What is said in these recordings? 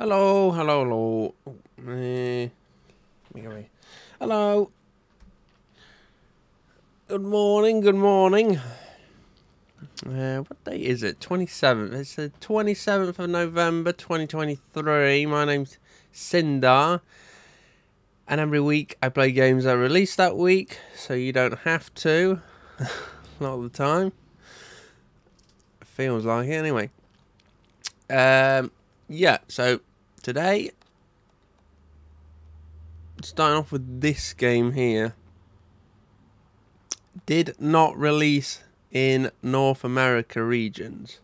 Hello, hello, hello. Hello. Good morning, good morning. What day is it? 27th. It's the 27th of November, 2023. My name's Sindar. And every week I play games that are released that week, so you don't have to. Not all the time. Feels like it anyway. Yeah, so today, starting off with this game here. Did not release in North America regions,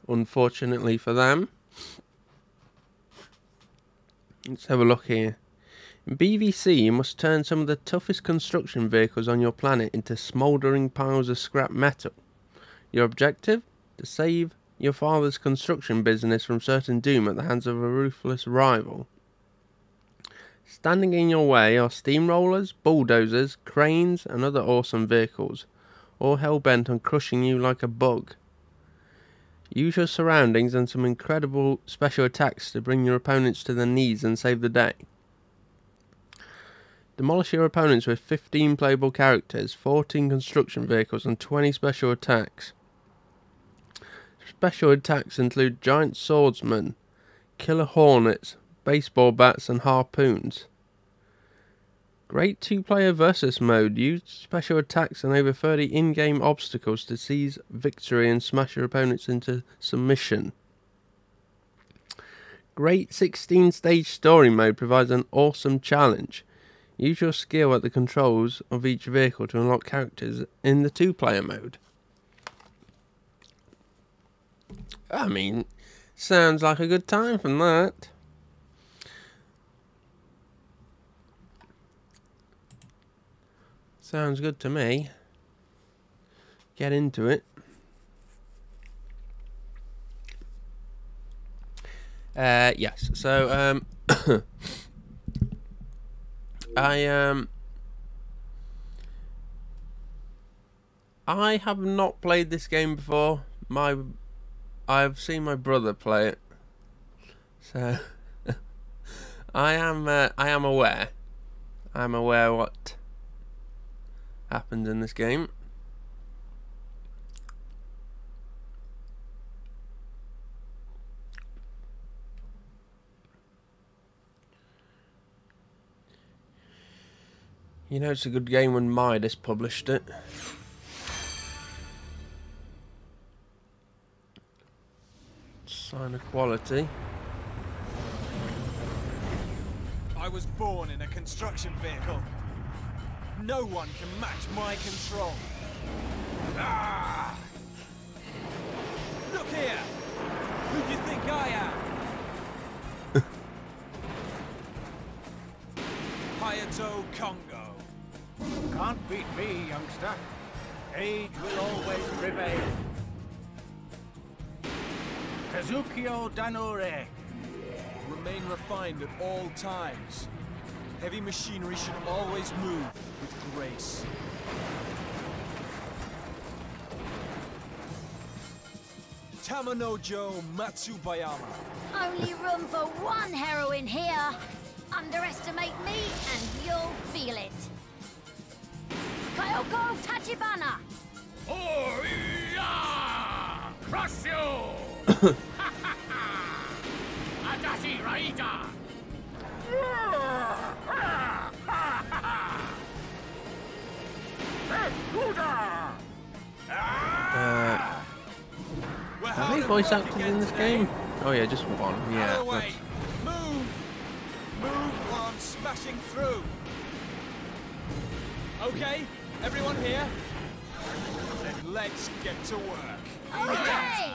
unfortunately for them. Let's have a look here. In BVC, you must turn some of the toughest construction vehicles on your planet into smouldering piles of scrap metal. Your objective? To save your father's construction business from certain doom at the hands of a ruthless rival. Standing in your way are steamrollers, bulldozers, cranes and other awesome vehicles, all hell-bent on crushing you like a bug. Use your surroundings and some incredible special attacks to bring your opponents to their knees and save the day. Demolish your opponents with 15 playable characters, 14 construction vehicles and 20 special attacks. Special attacks include giant swordsmen, killer hornets, baseball bats and harpoons. Great 2-player versus mode. Use special attacks and over 30 in-game obstacles to seize victory and smash your opponents into submission. Great 16-stage story mode provides an awesome challenge. Use your skill at the controls of each vehicle to unlock characters in the 2-player mode. I mean, sounds like a good time from that. Sounds good to me. Get into it. Yes. So I have not played this game before. I've seen my brother play it, so I am aware. I'm aware what happens in this game. You know, it's a good game when Midas published it. Sign of quality. I was born in a construction vehicle. No one can match my control. Ah! Look here! Who do you think I am? Hayato Congo. Can't beat me, youngster. Age will always prevail. Kazukio Danore. Remain refined at all times. Heavy machinery should always move with grace. Tamanojo Matsubayama. Only room for one heroine here. Underestimate me and you'll feel it. Kyoko Tachibana. Oh, yeah! Crush you! Adachi Raita! Are they voice actors in this game? Oh yeah, just one. Yeah. Move! Move while I'm smashing through! Okay, everyone here? Then let's get to work. Okay!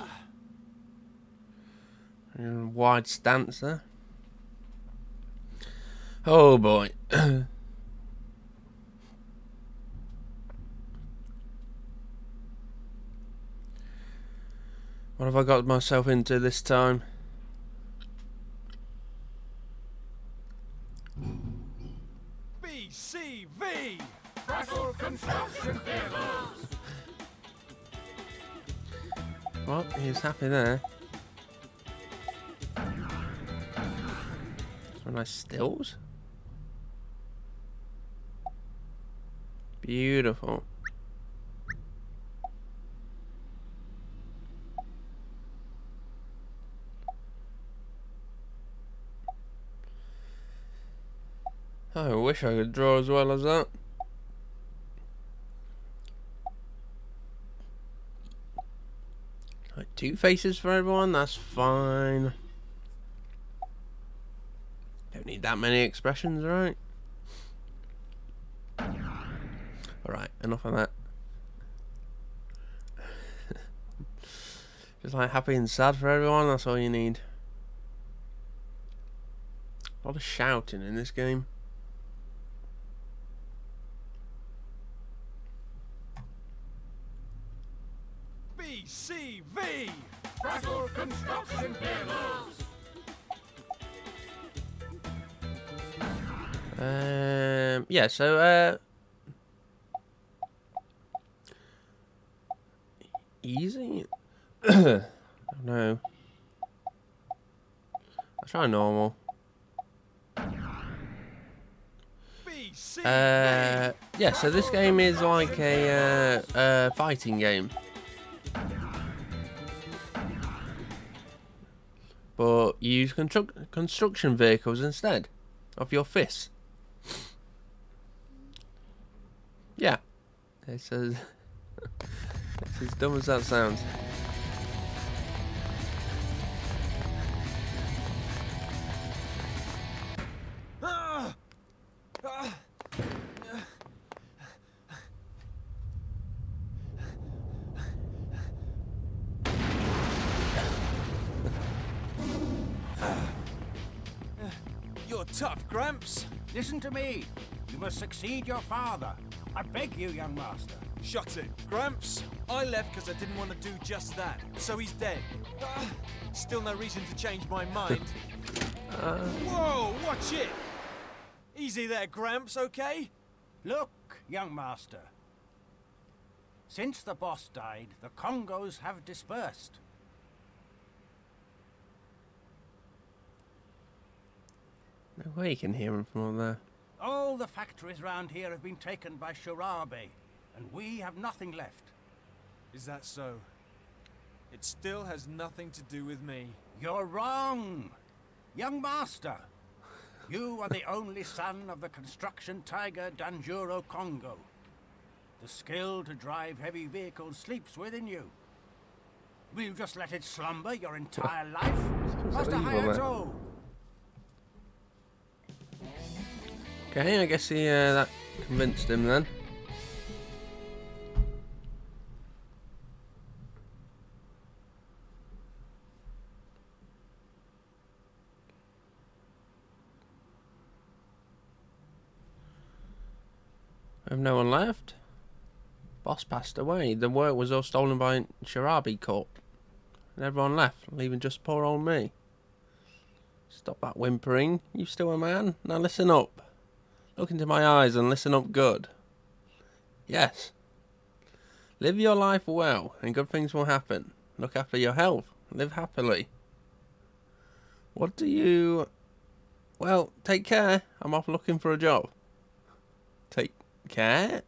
Wide stance there. Oh boy. What have I got myself into this time? BCV! Battle construction vehicles! Well, he's happy there. Some nice stills. Beautiful. I wish I could draw as well as that. Right, 2 faces for everyone, that's fine. Don't need that many expressions, right? Alright, enough of that. Just like happy and sad for everyone, that's all you need. A lot of shouting in this game. BCV! Battle construction vehicles! Yeah, so, easy? No. I'll try normal. Yeah, so this game is like a fighting game. But you use construction vehicles instead of your fists. Yeah. It's as dumb as that sounds. You're tough, Gramps. Listen to me. You must succeed your father. I beg you, young master. Shut it, Gramps. I left because I didn't want to do just that. So he's dead. Still no reason to change my mind. Whoa, watch it! Easy there, Gramps, okay? Look, young master. Since the boss died, the Congos have dispersed. No way you can hear him from up there. All the factories round here have been taken by Shirabe, and we have nothing left. Is that so? It still has nothing to do with me. You're wrong, young master. You are the only son of the construction tiger Danjuro Congo. The skill to drive heavy vehicles sleeps within you. Will you just let it slumber your entire life? Master Hayato! Okay, I guess that convinced him then. We have no one left. Boss passed away. The work was all stolen by Shirabe Corp. And everyone left, leaving just poor old me. Stop that whimpering. You still a man? Now listen up. Look into my eyes and listen up good. Yes. Live your life well and good things will happen. Look after your health. Live happily. What do you... Well, take care. I'm off looking for a job. Take care?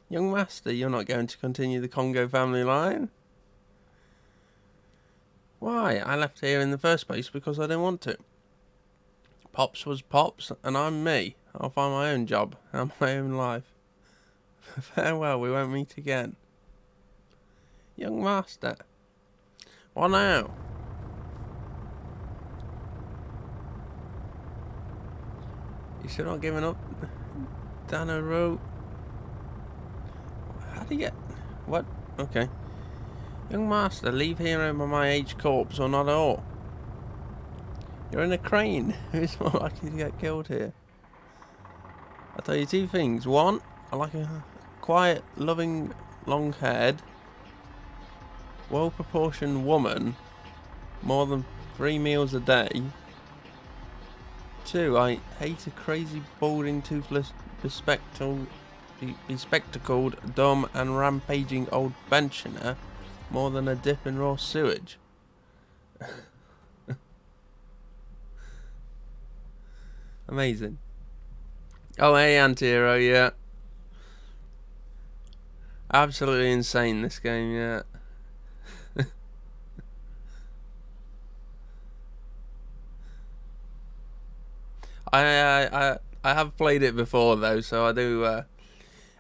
Young master, you're not going to continue the Congo family line? Why? I left here in the first place because I didn't want to. Pops was Pops and I'm me. I'll find my own job and my own life. Farewell, we won't meet again. Young master. What now? You still not giving up? Dana wrote. How do you get... What? Okay. Young master, leave here over my aged corpse or not at all. You're in a crane. Who's more likely to get killed here? I'll tell you 2 things. 1, I like a quiet, loving, long-haired, well-proportioned woman more than 3 meals a day. 2, I hate a crazy, balding, toothless, bespectacled, dumb and rampaging old pensioner more than a dip in raw sewage. Amazing. Oh, hey, anti-hero, yeah. Absolutely insane, this game, yeah. I have played it before though, so I do.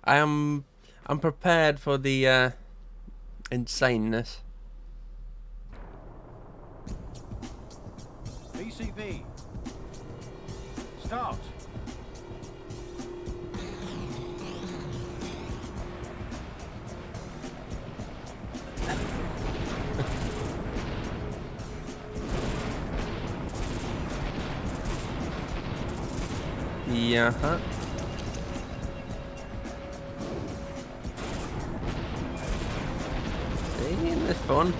I'm prepared for the insaneness. BCV. Start. Yeah. Huh? See, isn't this fun?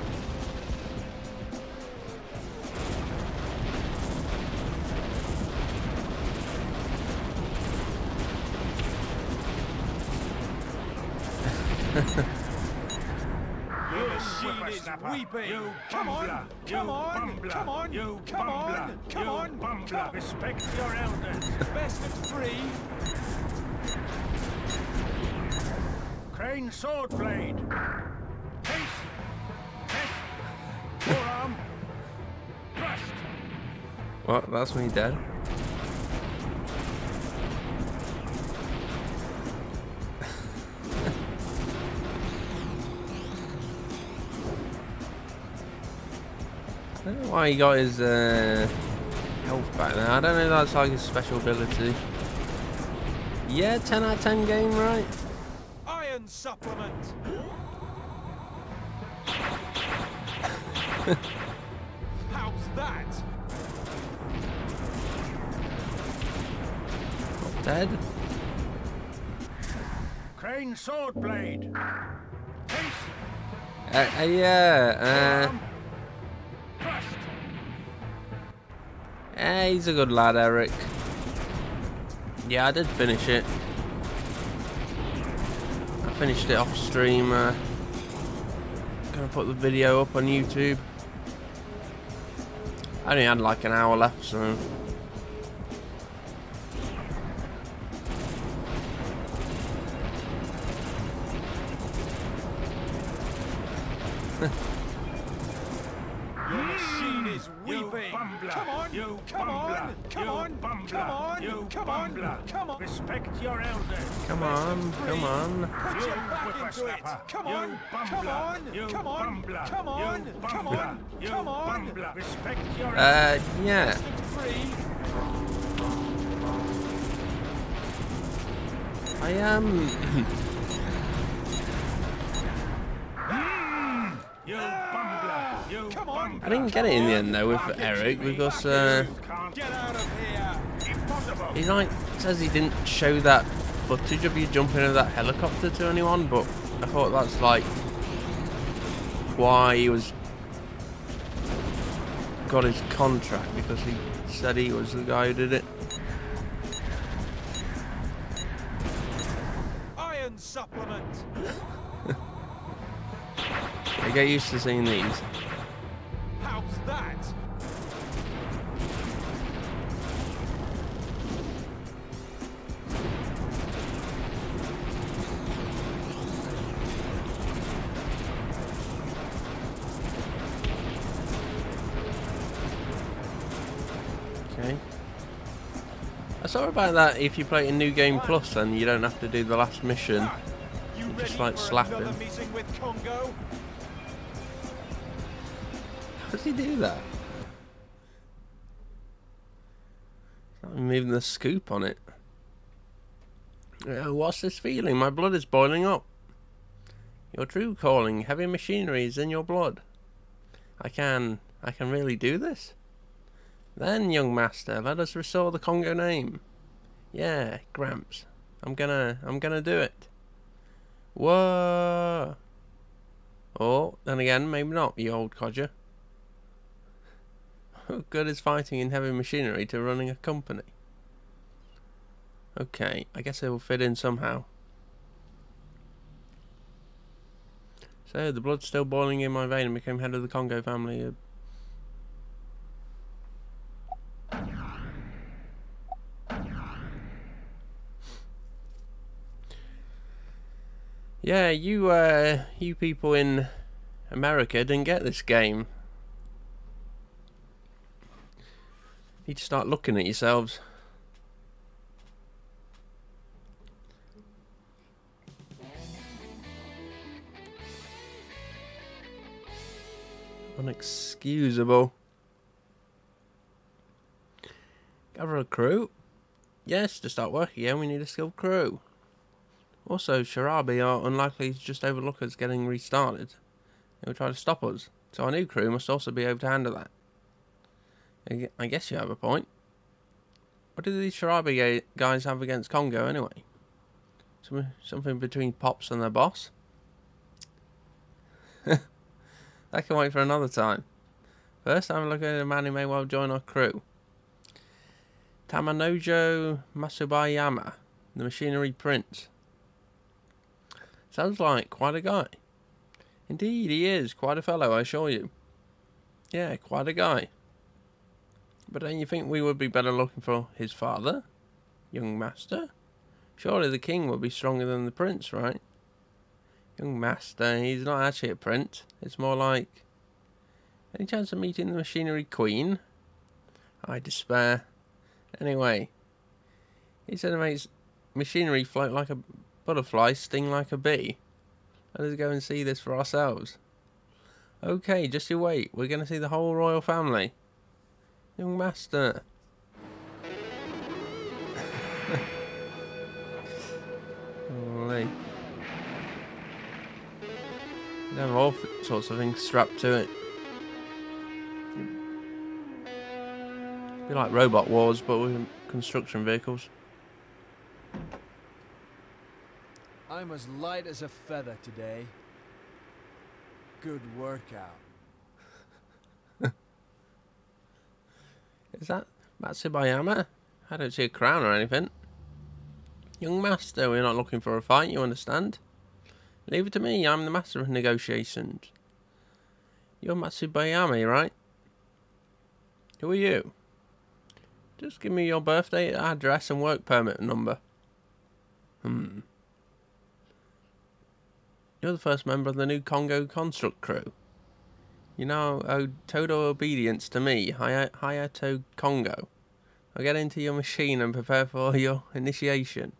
Your machine is weeping. Come on, come on, come on, come on, come on, come on. Respect your elders. Best of 3. Crane sword blade. Case. Forearm. Thrust. What? That's me dead. I don't know why he got his health back there. I don't know if that's like his special ability. Yeah, 10 out of 10 game, right? Iron supplement. How's that? Not dead. Crane sword blade. Case. Yeah. Forearm. Thrust. He's a good lad, Eric. Yeah, I did finish it. I finished it off stream. Gonna put the video up on YouTube. I only had like an hour left, so. Your machine is weeping. Come on, come on, come on, come on, come on, come on. Respect your elders. Come on, come on. Put your back into it. Come on, come on, come on, come on, come on, come on. Respect your elders. Yeah. Best of 3. I am. You bumbler. You Come on. I didn't get it in the end though with Eric because Get out of here. Impossible. he like says he didn't show that footage of you jumping out of that helicopter to anyone, but I thought that's like why he was got his contract, because he said he was the guy who did it. Iron supplement. I get used to seeing these. How's that? Okay. I saw about that if you play a new game plus, then you don't have to do the last mission. You Just ready like for slap another him. meeting with Congo? How does he do that? He's not even moving the scoop on it. What's this feeling? My blood is boiling up. Your true calling, heavy machinery is in your blood. I can really do this? Then, young master, let us restore the Congo name. Yeah, Gramps. I'm gonna do it. Whoa. Oh, then again, maybe not, you old codger. How good is fighting in heavy machinery to running a company? Okay, I guess it will fit in somehow. So, the blood's still boiling in my vein and became head of the Congo family. Yeah, you people in America didn't get this game. Need to start looking at yourselves. Unexcusable. Gather a crew? Yes, to start work again we need a skilled crew. Also, Sharabi are unlikely to just overlook us getting restarted. They will try to stop us, so our new crew must also be able to handle that. I guess you have a point. What do these Sharabi guys have against Congo anyway? Something between Pops and their boss? That can wait for another time. First, have a look at a man who may well join our crew. Tamanojo Masubayama, the machinery prince. Sounds like quite a guy. Indeed, he is. Quite a fellow, I assure you. Yeah, quite a guy. But don't you think we would be better looking for his father? Young master? Surely the king would be stronger than the prince, right? Young master, he's not actually a prince. It's more like... Any chance of meeting the machinery queen? I despair. Anyway, he said it makes machinery float like a butterfly, sting like a bee. Let us go and see this for ourselves. Okay, just you wait. We're going to see the whole royal family. Young master. Holy. You have all sorts of things strapped to it. Be like Robot Wars, but with construction vehicles. I'm as light as a feather today. Good workout. Is that Matsubayama? I don't see a crown or anything. Young master, we're not looking for a fight, you understand? Leave it to me, I'm the master of negotiations. You're Matsubayama, right? Who are you? Just give me your birthday, address and work permit number. You're the first member of the new Congo construct crew. You now owe total obedience to me, Hayato Congo. I'll get into your machine and prepare for your initiation.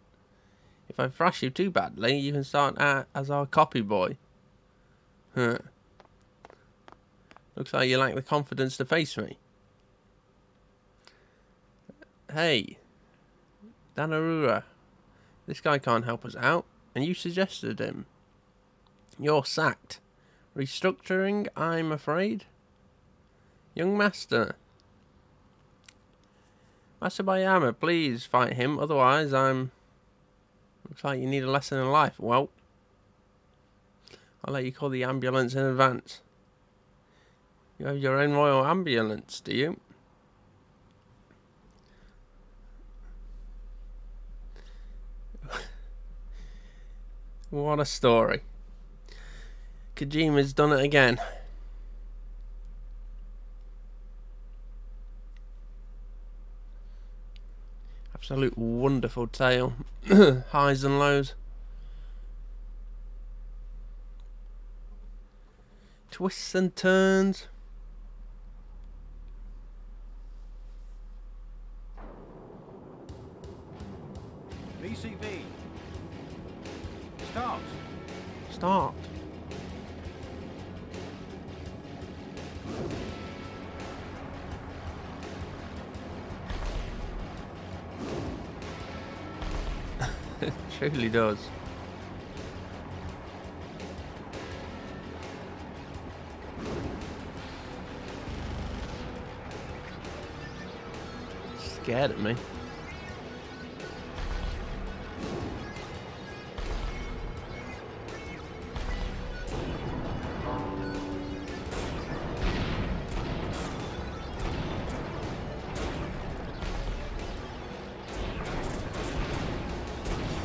If I thrash you too badly, you can start as our copy boy. Looks like you lack the confidence to face me. Hey, Danarura, this guy can't help us out, and you suggested him. You're sacked. Restructuring, I'm afraid. Young master. Matsubayama, please fight him, otherwise looks like you need a lesson in life. Well, I'll let you call the ambulance in advance. You have your own royal ambulance, do you? What a story. Kojima's done it again. Absolute wonderful tale. Highs and lows. Twists and turns. BCV. Start. Start. It truly does. Scared of me.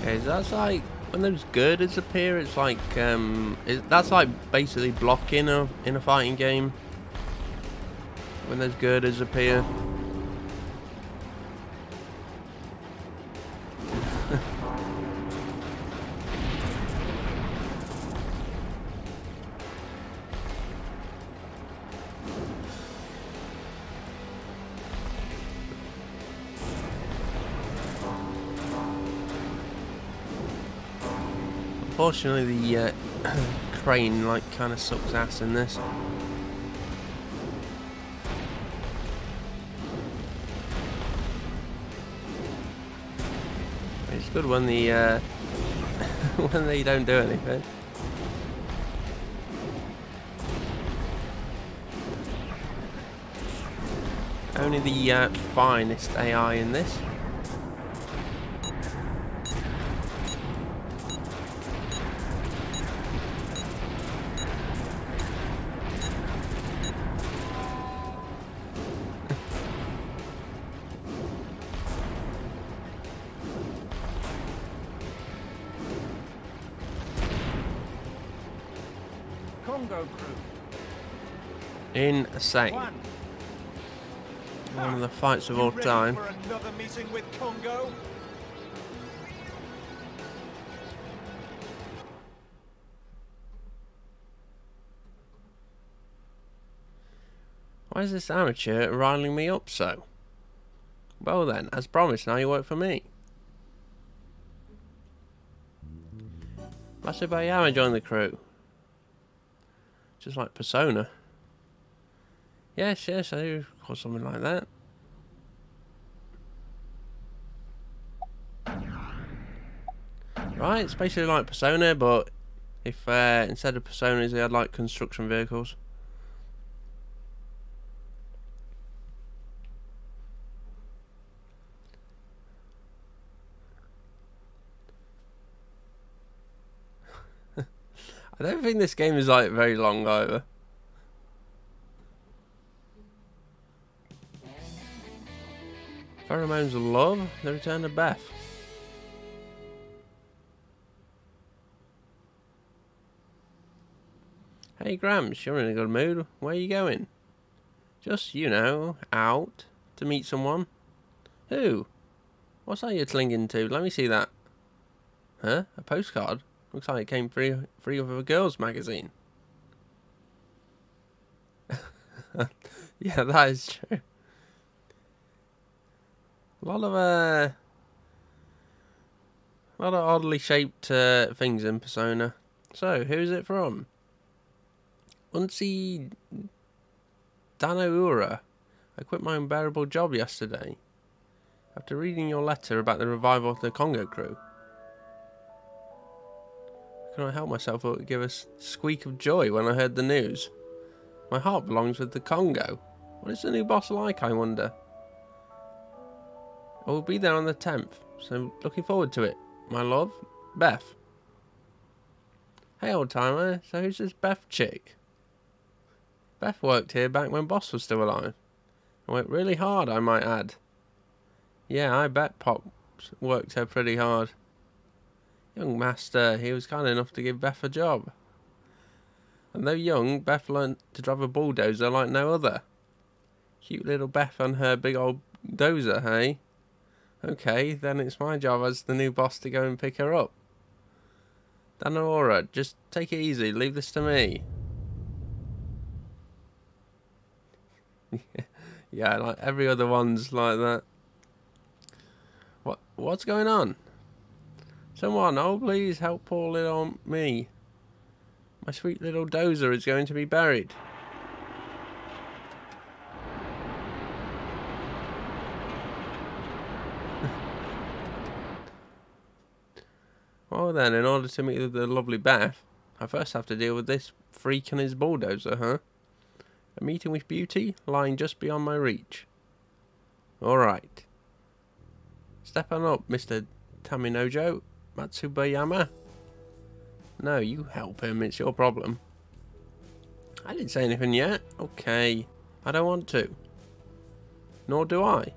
Okay, so that's like when those girders appear. It's like that's like basically blocking in a fighting game. When those girders appear. Unfortunately, the crane like kind of sucks ass in this. It's good when the when they don't do anything. Only the finest AI in this. Congo crew. Insane. One of the fights of all time. For another meeting with Congo? Why is this amateur riling me up so? Well then, as promised, now you work for me. Master Bayama joined the crew. Just like Persona. Yes, I do call something like that. Right, it's basically like Persona, but if instead of Personas they had like construction vehicles. I don't think this game is like very long either. Pheromones of love, the return of Beth. Hey Gramps, you're in a good mood. Where are you going? Just, you know, out to meet someone. Who? What's that you're clinging to? Let me see that. Huh? A postcard? Looks like it came free of a girls' magazine. Yeah, that is true. A lot of oddly shaped things in Persona. So, who's it from? Unsi Danoura. I quit my unbearable job yesterday after reading your letter about the revival of the Congo crew. I couldn't help myself but give a squeak of joy when I heard the news. My heart belongs with the Congo. What is the new boss like, I wonder? I will be there on the 10th, so looking forward to it. My love, Beth. Hey old timer, so who's this Beth chick? Beth worked here back when Boss was still alive. And worked really hard, I might add. Yeah, I bet Pop worked her pretty hard. Young master, he was kind enough to give Beth a job. And though young, Beth learnt to drive a bulldozer like no other. Cute little Beth on her big old dozer, hey? Okay, then it's my job as the new boss to go and pick her up. Danora, just take it easy, leave this to me. Yeah, like every other one's like that. What's going on? Someone, oh please help poor little me. My sweet little dozer is going to be buried. Well then, in order to meet the lovely Beth, I first have to deal with this freak and his bulldozer, huh? A meeting with beauty lying just beyond my reach. Alright. Step on up, Mr. Taminojo Matsubayama. No, you help him, it's your problem. I didn't say anything yet. Okay, I don't want to. Nor do I.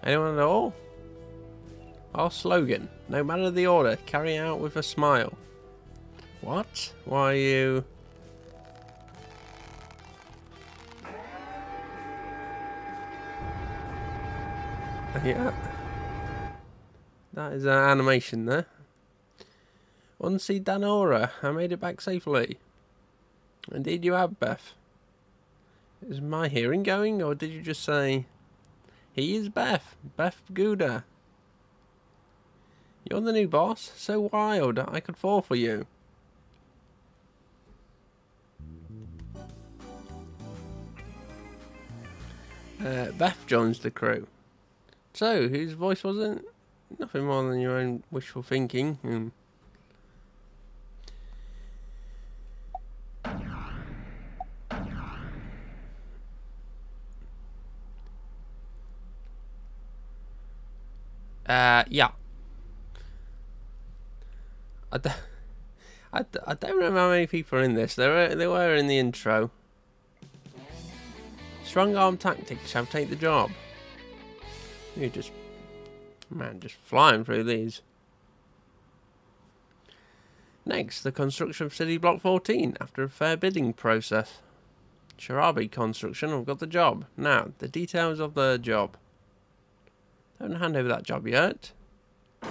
Anyone at all? Our slogan, no matter the order, carry out with a smile. What? Why are you... Yeah. That is an animation there. Unsi Danora, I made it back safely. Indeed you have, Beth. Is my hearing going, or did you just say... He is Beth. Beth Gouda. You're the new boss? So wild, I could fall for you. Beth joins the crew. So, whose voice was it? Nothing more than your own wishful thinking. Yeah. I don't remember how many people are in this. They were in the intro. Strong arm tactics shall take the job. You just flying through these. Next, the construction of City Block 14 after a fair bidding process. Sharabi Construction have got the job. Now, the details of the job. Don't hand over that job yet. A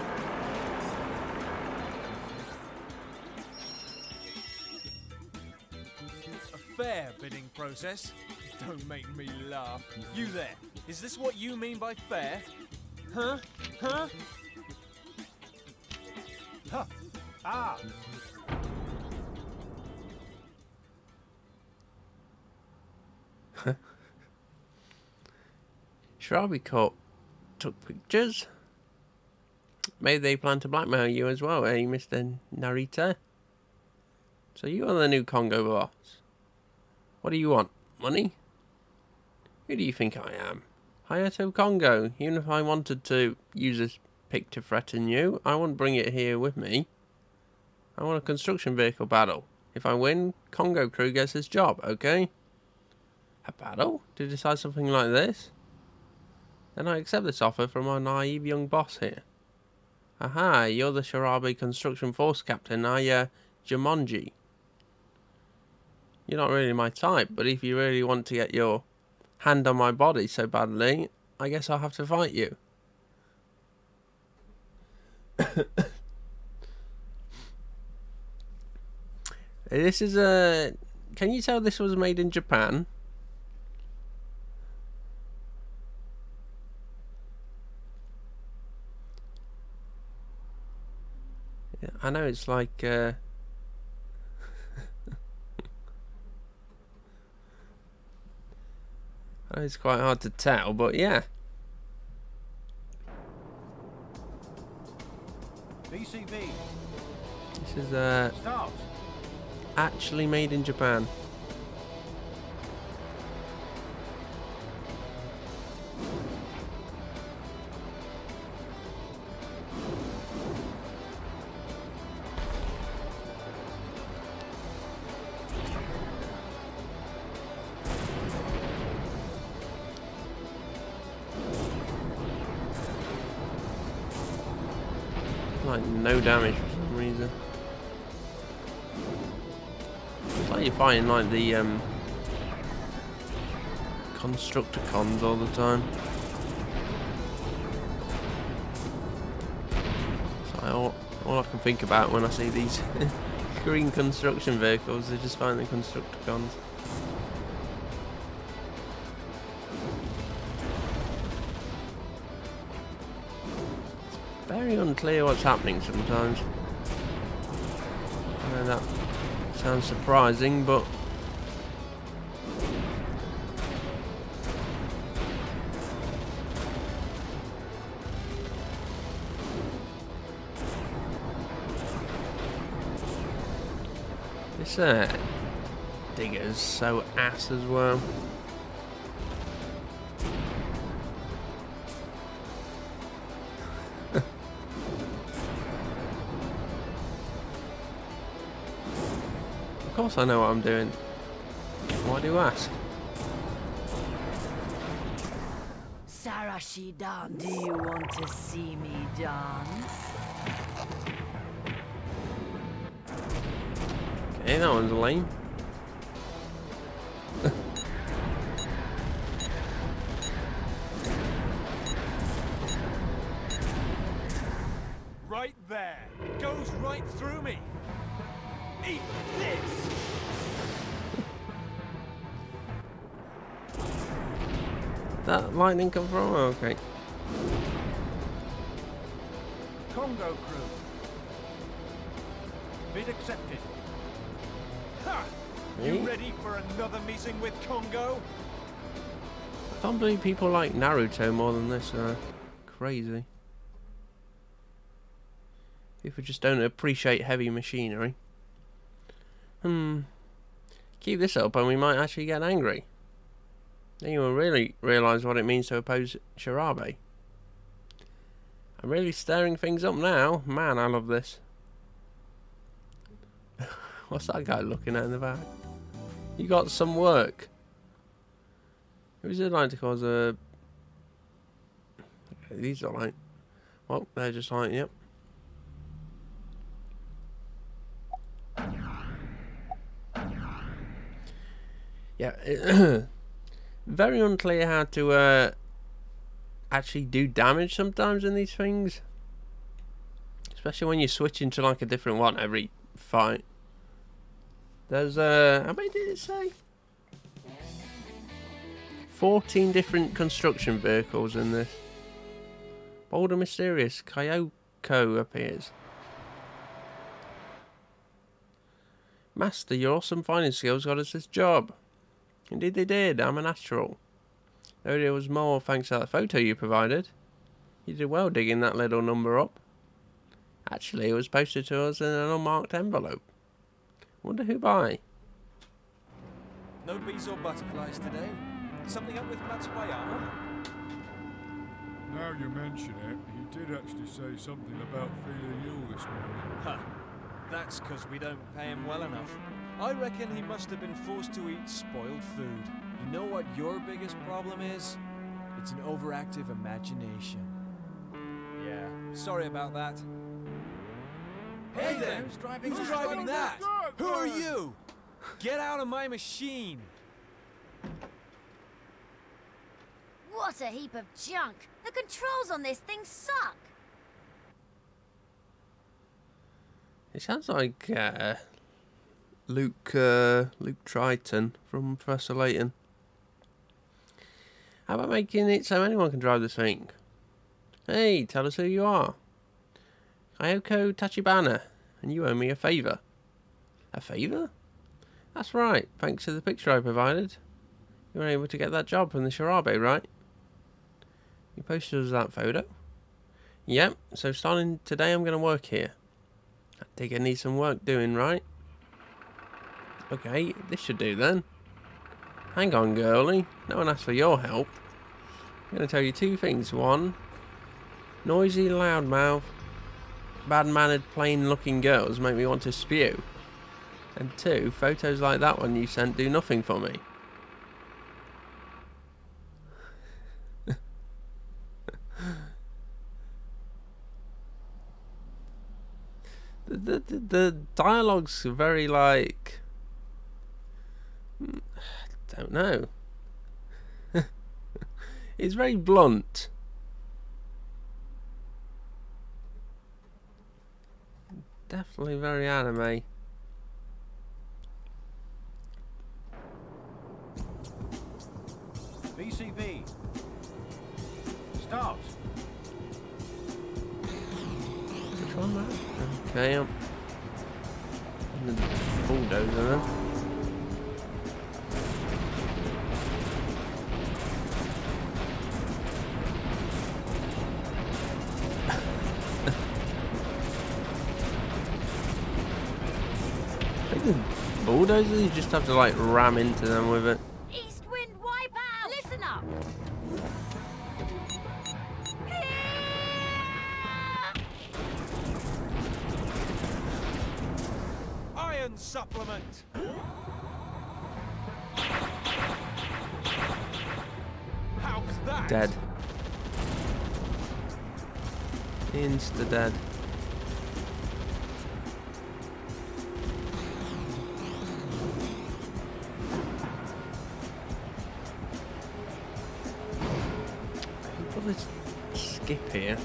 fair bidding process? Don't make me laugh. You there, is this what you mean by fair? Huh? Huh? Huh. Ah. Sharabi Corp took pictures. Maybe they plan to blackmail you as well, eh, Mr. Narita? So you are the new Congo boss. What do you want? Money? Who do you think I am? Hayato Congo. Even if I wanted to use this pick to threaten you, I wouldn't bring it here with me. I want a construction vehicle battle. If I win, Congo crew gets this job, okay? A battle? To decide something like this? Then I accept this offer from our naive young boss here. Aha, you're the Sharabi Construction Force Captain, are you, Jumonji? You're not really my type, but if you really want to get your hand on my body so badly, I guess I'll have to fight you. This is a... Can you tell this was made in Japan? Yeah, I know it's like... I know it's quite hard to tell, but yeah. BCV. This is Start. actually made in Japan. Like no damage for some reason. It's like you're fighting like the Constructicons all the time. It's like all I can think about when I see these green construction vehicles is just fighting the Constructicons. Very unclear what's happening sometimes. I know that sounds surprising, but this digger's so ass as well. Of course I know what I'm doing. Why do you ask? Sarashidan, do you want to see me dance? Okay, that one's lame. Right there. Goes right through me. Eat this. That lightning come from? Oh, okay. Congo crew. Bid accepted. Ha! You ready for another meeting with Congo? I can't believe people like Naruto more than this. Crazy. People just don't appreciate heavy machinery. Keep this up and we might actually get angry. Then you will really realise what it means to oppose Shirabe. I'm really stirring things up now. Man, I love this. What's that guy looking at in the back? You got some work. Who's it like to cause a... Okay, these are like... Well, they're just like, yep. Yeah, very unclear how to actually do damage sometimes in these things. Especially when you switch into like a different one every fight. There's how many did it say? 14 different construction vehicles in this. Bold and mysterious, Kyoko appears. Master, your awesome finding skills got us this job. Indeed they did, I'm an astral. Though there was more thanks to that photo you provided. You did well digging that little number up. Actually, it was posted to us in an unmarked envelope. Wonder who by? No bees or butterflies today? Something up with Matsuyama? Now you mention it, he did actually say something about feeling ill this morning. Huh. That's because we don't pay him well enough. I reckon he must have been forced to eat spoiled food. You know what your biggest problem is? It's an overactive imagination. Yeah, sorry about that. Hey then! Who's driving that? Who are you? Get out of my machine! What a heap of junk! The controls on this thing suck! It sounds like Luke Triton from Professor Layton. How about making it so anyone can drive this thing? Hey, tell us who you are. Kyoko Tachibana, and you owe me a favour. A favour? That's right, thanks to the picture I provided. You were able to get that job from the Shirabe, right? You posted us that photo? Yep, so starting today I'm going to work here. I think I need some work doing, right? Okay, this should do then. Hang on, girlie. No one asked for your help. I'm going to tell you two things. One, noisy, loudmouth, bad-mannered, plain-looking girls make me want to spew. And two, photos like that one you sent do nothing for me. The dialogue's very like... don't know. It's very blunt. Definitely very anime. BCV. Start. Which one, man? Okay, I'm in the bulldozer then. I think the bulldozers, you just have to like ram into them with it. East wind wipe out! Listen up! Iron supplement! How's that? Dead. Insta dead. Let's skip here.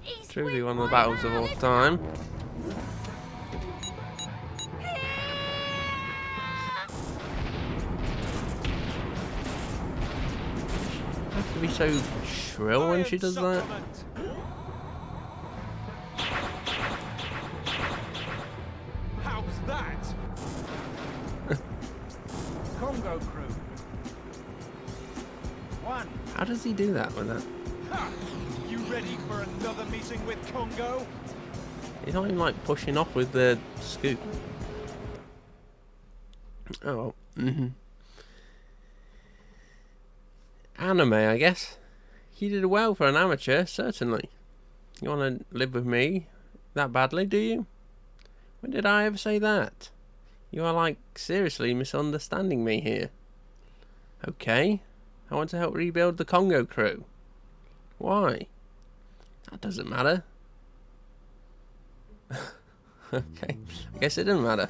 East Truly one of the battles of all time. Have to be so shrill when she does that. How's that? Congo crew. 1. How does he do that with that? Ha! You ready for another meeting with Congo? He's not even like pushing off with the scoop. Oh. Anime, I guess. You did well for an amateur, certainly. You want to live with me that badly, do you? When did I ever say that? You are like seriously misunderstanding me here. Okay. I want to help rebuild the Congo crew. Why? That doesn't matter. Okay, I guess it doesn't matter.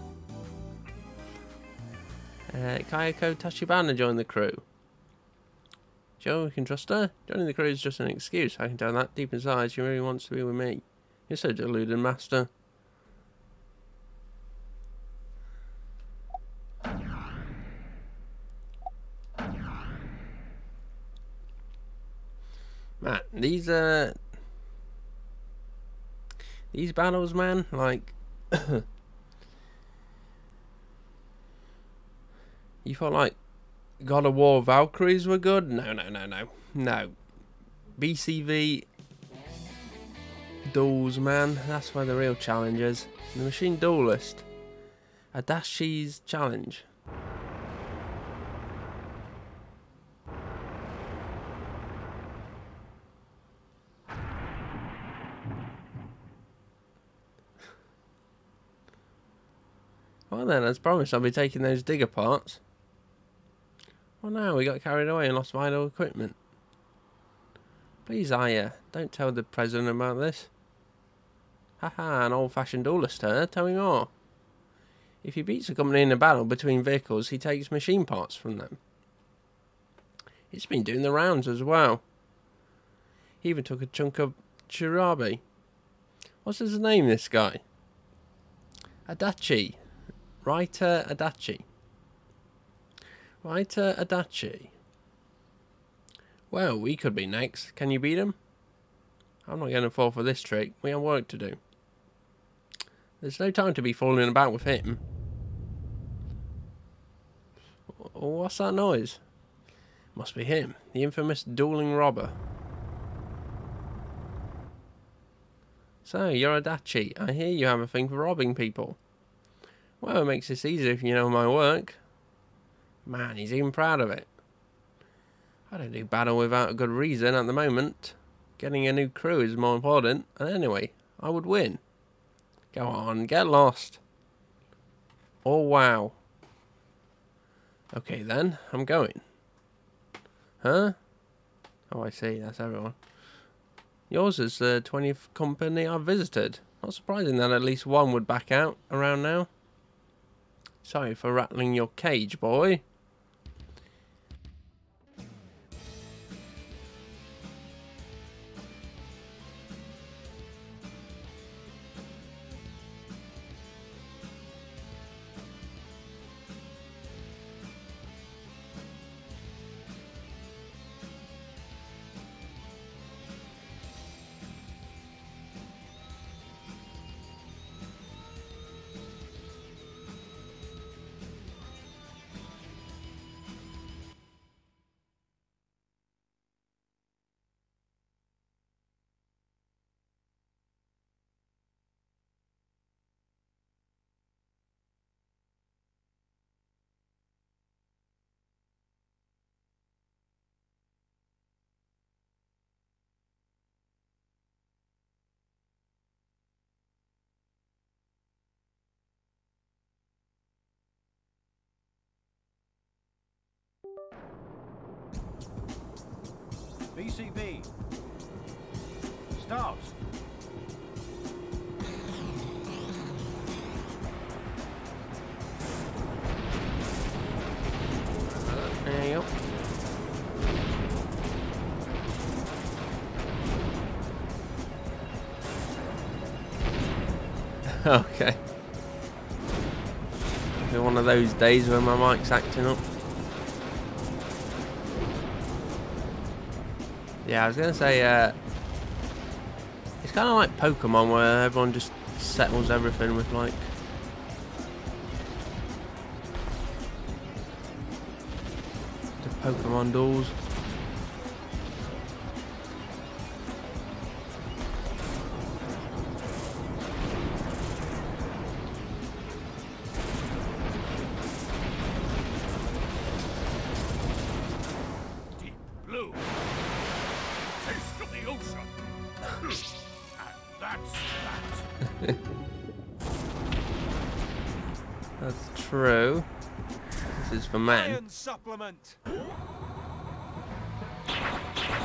Kayako Tachibana joined the crew. Joe, we can trust her. Joining the crew is just an excuse. I can tell that deep inside she really wants to be with me. You're so deluded, Master. Man, these battles, man, like you felt like God of War Valkyries were good? No. BCV duels, man, that's where the real challenge is. The Machine Duelist. Adashi's challenge. Well then, as promised, I'll be taking those digger parts. Well no, we got carried away and lost vital equipment. Please, Aya, don't tell the president about this. Haha, an old-fashioned duelist, huh? Tell me more. If he beats a company in a battle between vehicles, he takes machine parts from them. He's been doing the rounds as well. He even took a chunk of Chirabi. What's his name, this guy? Adachi. Writer Adachi. Well, we could be next. Can you beat him? I'm not going to fall for this trick. We have work to do. There's no time to be fooling about with him. What's that noise? Must be him, the infamous dueling robber. So, you're Adachi. I hear you have a thing for robbing people. Well, it makes this easier if you know my work. Man, he's even proud of it. I don't do battle without a good reason at the moment. Getting a new crew is more important. And anyway, I would win. Go on, get lost. Oh, wow. Okay then, I'm going. Huh? Oh, I see, that's everyone. Yours is the 20th company I've visited. Not surprising that at least one would back out around now. Sorry for rattling your cage, boy. BCV. Start. There you go. Okay. It's one of those days when my mic's acting up. Yeah, I was gonna say, it's kind of like Pokemon where everyone just settles everything with like the Pokemon duels. Deep blue. Taste of the ocean. And that's that. That's true. This is for men. Iron supplement.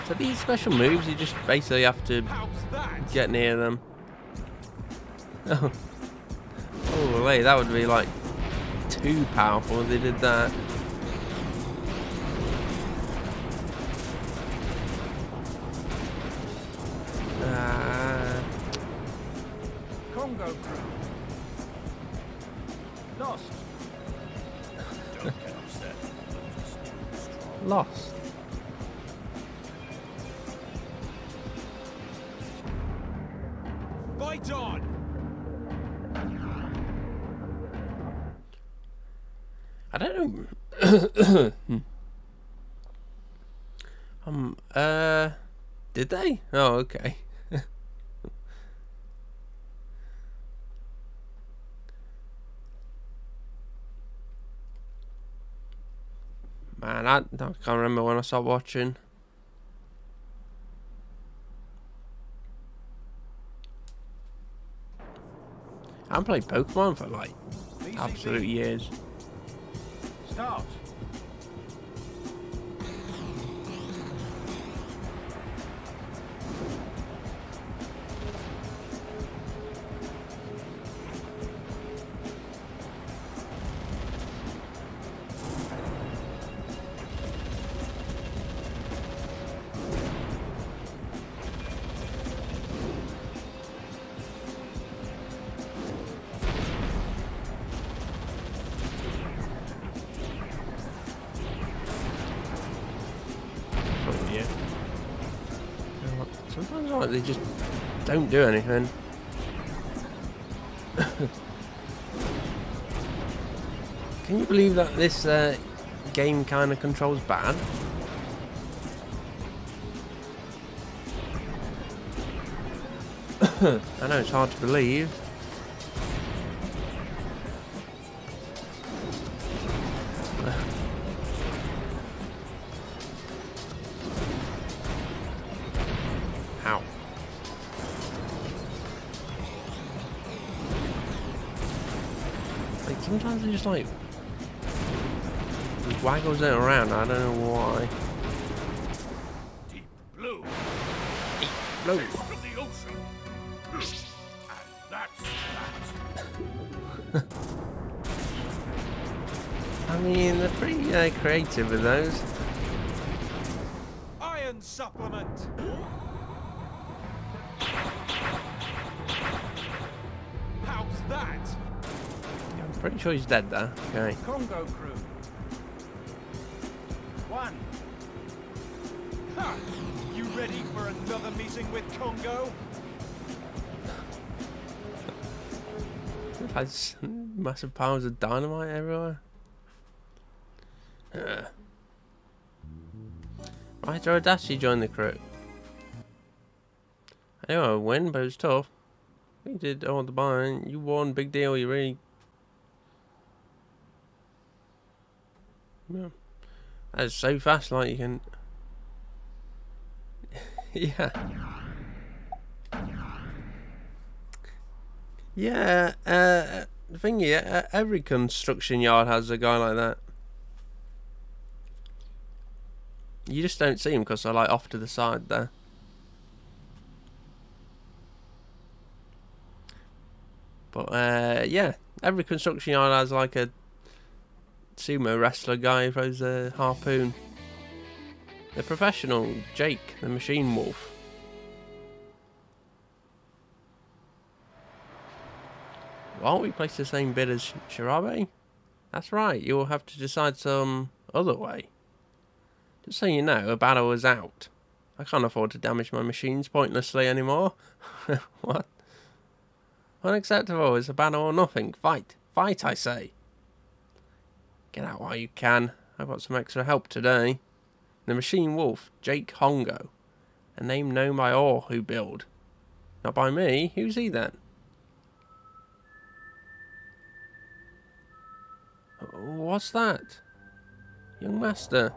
So these special moves, you just basically have to How's that? get near them. Oh, wait, that would be like too powerful if they did that. Congo crew. Lost. Don't get upset. Lost. Fight on. I don't know. Did they? Oh, okay. Man, I can't remember when I stopped watching. I haven't played Pokemon for like BCV. absolute years. Start. Oh, yeah. Sometimes like they just don't do anything. Can you believe that this game kind of controls bad? I know it's hard to believe. Ow. Like sometimes it just like waggles it around. I don't know why. Deep blue. No. Taste of the ocean. And that's that. I mean, they're pretty creative with those. Iron supplement. How's that? I'm pretty sure he's dead there. Okay. Congo crew. 1. Ha! You ready for another meeting with Congo? Has massive piles of dynamite everywhere. Right, Adachi joined the crew. I knew I would win, but it was tough. We did all the buying. You won, big deal. You really. Yeah. That's so fast, like you can. Yeah. Yeah, the thing here, every construction yard has a guy like that. You just don't see them because they're like off to the side there. But yeah, every construction yard has like a sumo wrestler guy who throws a harpoon. The professional, Jake, the machine wolf. Well, we placed the same bid as Shirabe. That's right, you will have to decide some other way. Just so you know, a battle is out. I can't afford to damage my machines pointlessly anymore. What? Unacceptable. It's a battle or nothing. Fight. Fight, I say. Get out while you can. I've got some extra help today. The Machine Wolf, Jake Hongo. A name known by all who build. Not by me. Who's he then? What's that? Young master.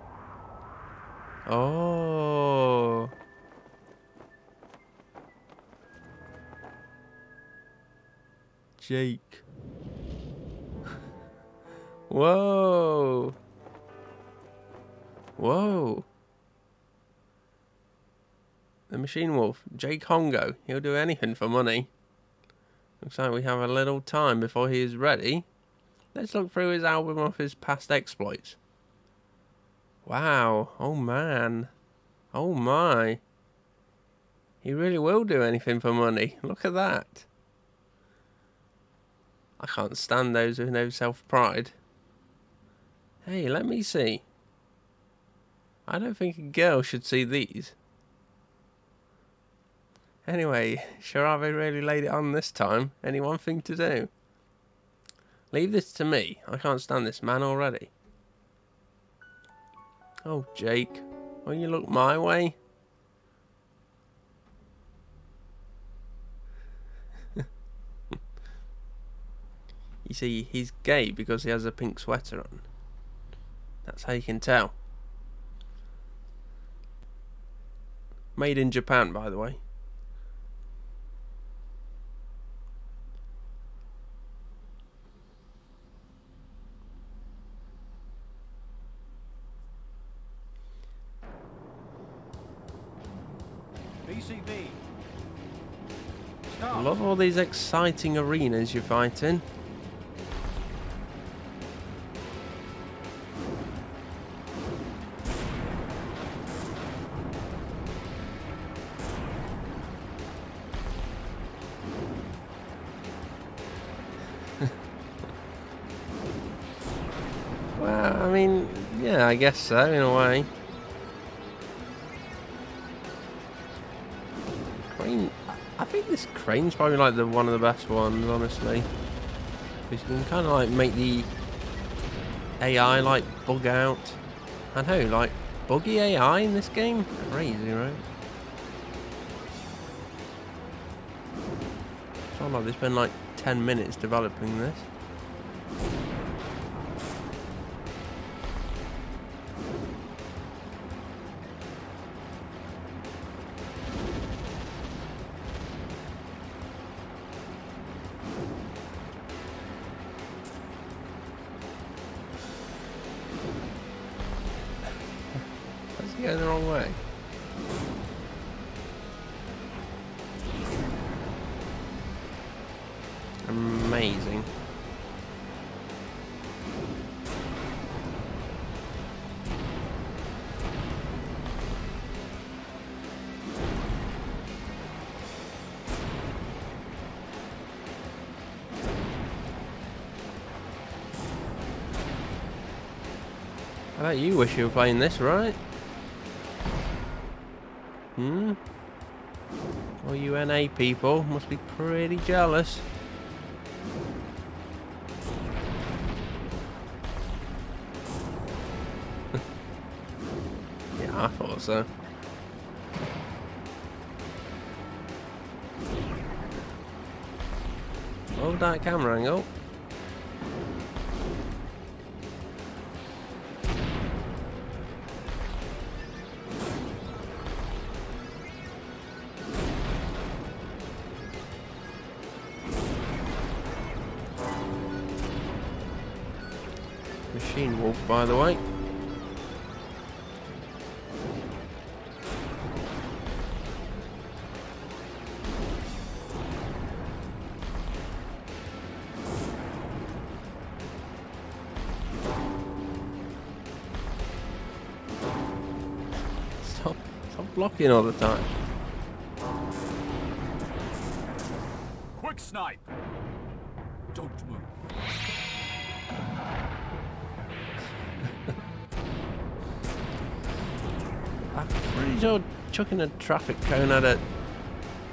Oh. Jake. Whoa. Whoa. The Machine Wolf, Jake Hongo. He'll do anything for money. Looks like we have a little time before he is ready. Let's look through his album of his past exploits. Wow. Oh man. Oh my. He really will do anything for money. Look at that. I can't stand those with no self-pride. Hey, let me see. I don't think a girl should see these. Anyway, Shirabe really laid it on this time. Only one thing to do. Leave this to me. I can't stand this man already. Oh, Jake. Will you look my way? You see, he's gay because he has a pink sweater on. That's how you can tell. Made in Japan, by the way. BCV. I Start. love all these exciting arenas you fight in. Well, I mean, yeah, I guess so, in a way. Crane, I think this crane's probably like one of the best ones, honestly. Because you can kind of like make the AI like bug out. I know, like buggy AI in this game? Crazy, right? It's not like they spent like 10 minutes developing this. Going the wrong way. Amazing. I bet you wish you were playing this, right? All you NA people must be pretty jealous. Yeah, I thought so. Hold that camera angle. Machine Wolf, by the way. Stop blocking all the time. Quick snipe. dogman. I'm pretty sure chucking a traffic cone at a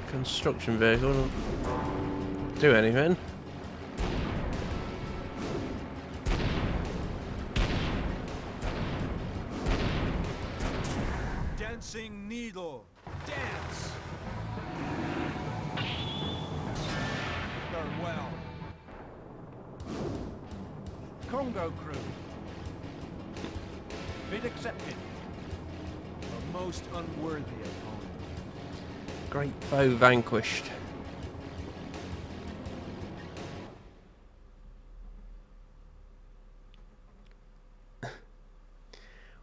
construction vehicle doesn't do anything. Dancing needle. Dance. Farewell. Congo crew. Bid accepted. A most unworthy opponent. Great foe vanquished.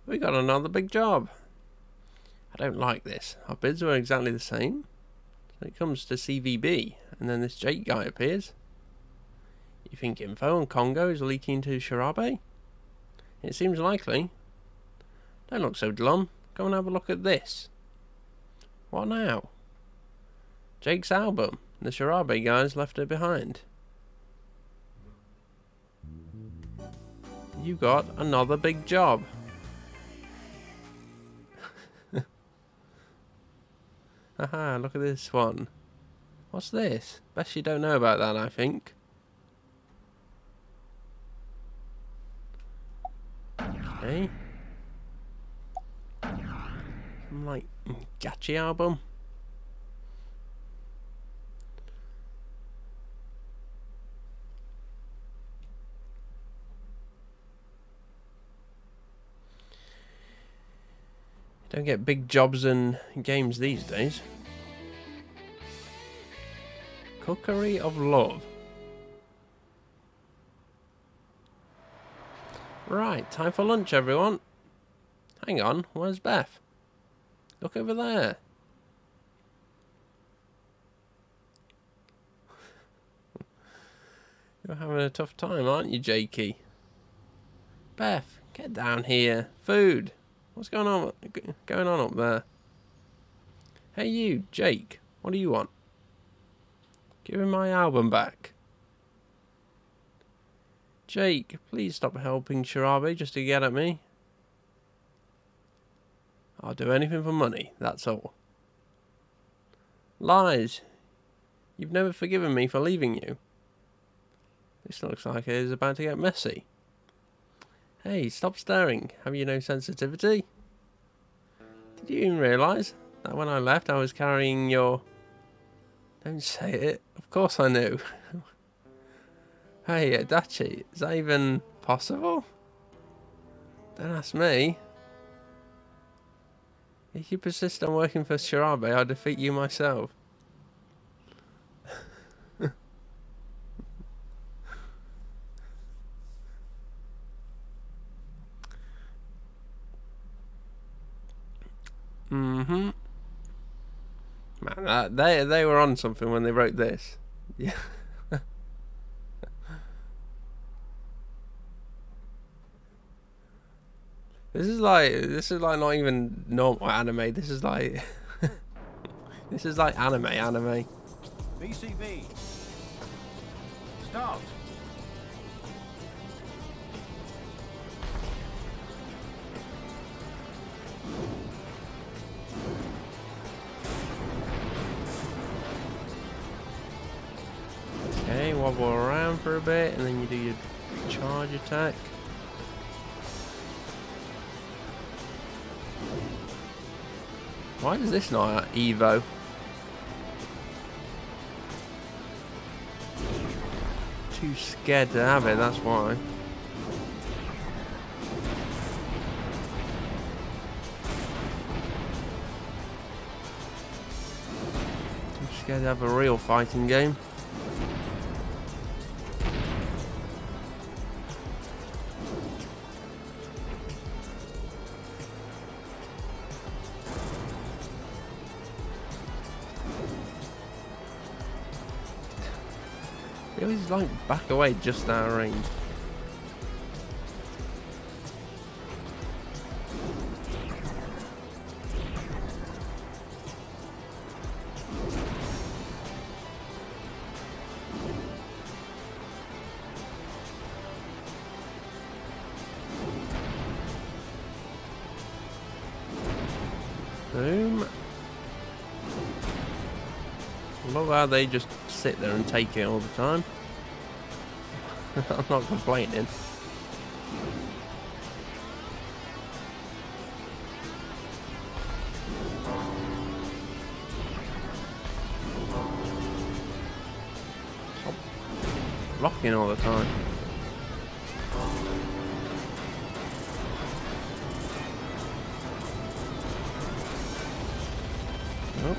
We got another big job. I don't like this. Our bids were exactly the same. So it comes to CVB, and then this Jake guy appears. You think info on Congo is leaking to Shirabe? It seems likely. Don't look so glum. Go and have a look at this. What now? Jake's album. The Shirabe guys left it behind. You got another big job. Haha, look at this one. What's this? Best you don't know about that, I think. Okay. Some like gachi album. Don't get big jobs in games these days. Cookery of Love. Right, time for lunch, everyone. Hang on, where's Beth? Look over there. You're having a tough time, aren't you, Jakey? Beth, get down here. Food. What's going on up there? Hey you, Jake. What do you want? Give him my album back. Jake, please stop helping Shirabe just to get at me. I'll do anything for money, that's all. Lies. You've never forgiven me for leaving you. This looks like it is about to get messy. Hey, stop staring. Have you no sensitivity? Did you even realise that when I left I was carrying your... Don't say it. Of course I knew. Hey, Adachi, is that even possible? Don't ask me. If you persist on working for Shirabe, I'll defeat you myself. Mm-hmm. Man, they were on something when they wrote this. Yeah. This is like not even normal anime. This is like this is like anime. BCV. Start. Okay, wobble around for a bit, and then you do your charge attack. Why is this not at Evo? Too scared to have it, that's why. Too scared to have a real fighting game. He always like back away just out of range. I love how they just sit there and take it all the time. I'm not complaining. Stop blocking all the time. Oh,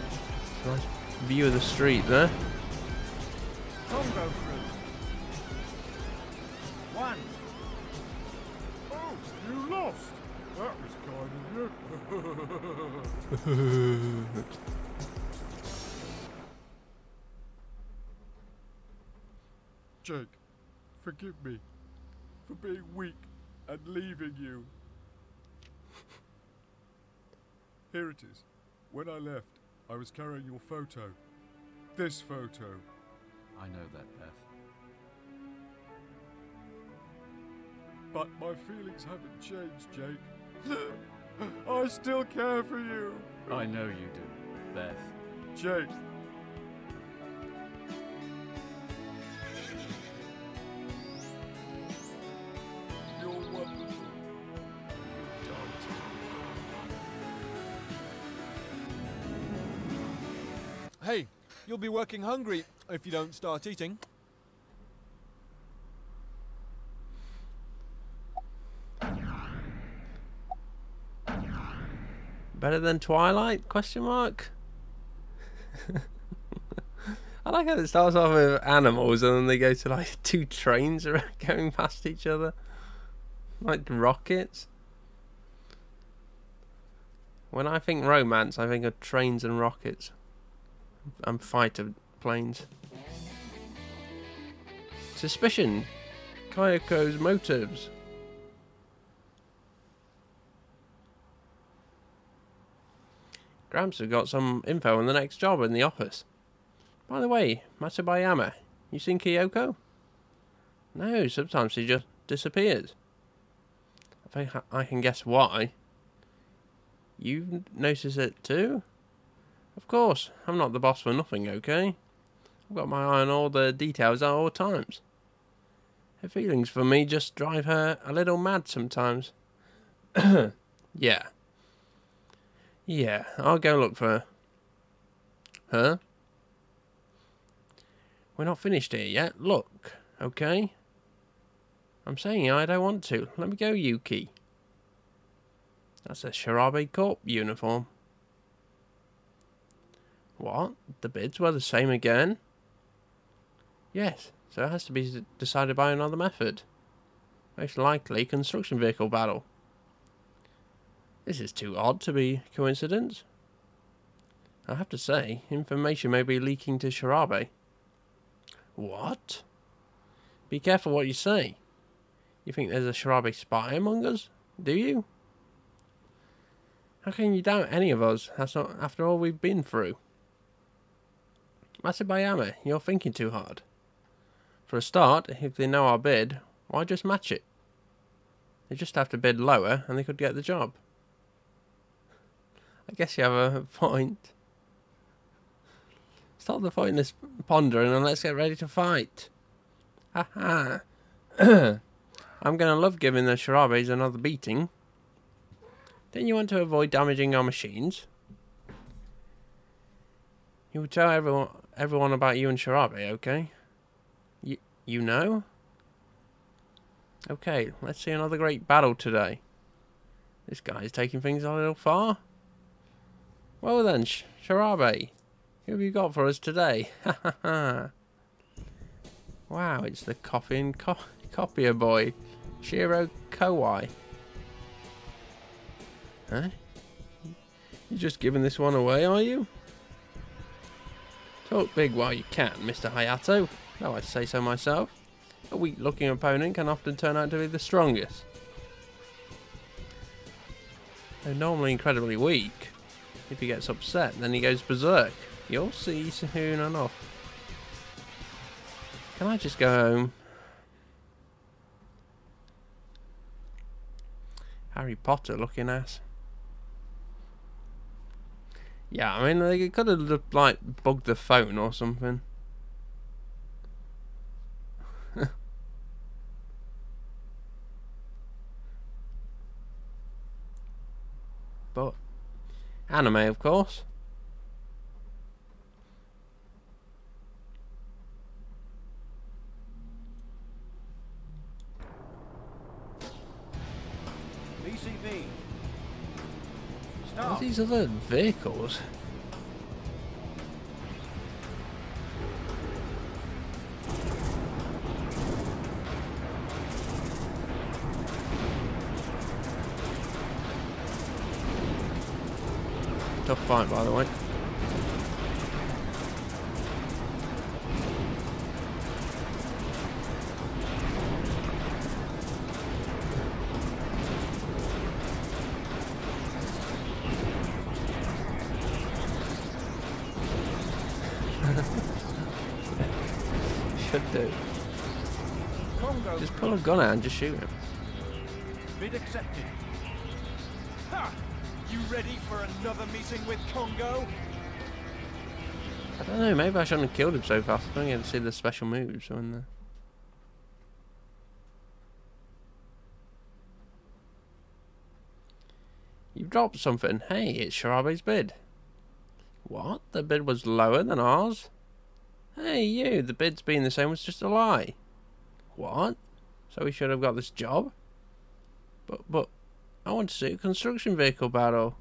nice view of the street there. Congo crew. 1. Oh, you lost. That was kind of you. Jake, forgive me for being weak and leaving you. Here it is. When I left, I was carrying your photo. This photo. I know that, Beth. But my feelings haven't changed, Jake. I still care for you. I know you do, Beth. Jake. You're wonderful. You don't. Hey, you'll be working hungry if you don't start eating. Better than Twilight? Question mark. I like how it starts off with animals and then they go to like 2 trains going past each other, like rockets. When I think romance, I think of trains and rockets and fighter planes. Suspicion. Kayako's motives. Gramps have got some info on the next job in the office. By the way, Matsubayama, you seen Kyoko? No, sometimes she just disappears. I think I can guess why. You notice it too? Of course, I'm not the boss for nothing, okay? I've got my eye on all the details at all times. Her feelings for me just drive her a little mad sometimes. Yeah. Yeah, I'll go look for her. Huh? We're not finished here yet. Look, okay? I'm saying I don't want to. Let me go, Yuki. That's a Shirabe Corp uniform. What? The bids were the same again? Yes, so it has to be decided by another method. Most likely construction vehicle battle. This is too odd to be coincidence. I have to say, information may be leaking to Shirabe. What? Be careful what you say. You think there's a Shirabe spy among us? Do you? How can you doubt any of us after all we've been through? Matsubayama, you're thinking too hard. For a start, if they know our bid, why just match it? They just have to bid lower and they could get the job. I guess you have a point. Stop the pointless pondering and let's get ready to fight. Haha. I'm gonna love giving the Shirabes another beating. Didn't you want to avoid damaging our machines? You will tell everyone about you and Shirabe, okay? You know? Okay, let's see another great battle today. This guy's taking things a little far. Well then, Shirabe, who have you got for us today? Ha ha ha. Wow, it's the coffee and copier boy, Shiro Kowai. Huh? You just giving this one away, are you? Talk big while you can, Mr. Hayato. Though I say so myself. A weak-looking opponent can often turn out to be the strongest. They're normally incredibly weak. If he gets upset, then he goes berserk. You'll see soon enough. Can I just go home? Harry Potter looking ass. Yeah, I mean, they could have like bugged the phone or something. But anime, of course. BCV. What's Stop. these other vehicles? Tough fight, by the way. Should do. Congo. Just pull a gun out and just shoot him. Bid accepted. Ha! You ready for another meeting with Congo? I don't know, maybe I shouldn't have killed him so fast. I don't get to see the special moves when the... You've dropped something. Hey, it's Shirabe's bid. What? The bid was lower than ours? Hey, you, the bid's being the same was just a lie. What? So we should have got this job? But, I want to see a construction vehicle battle.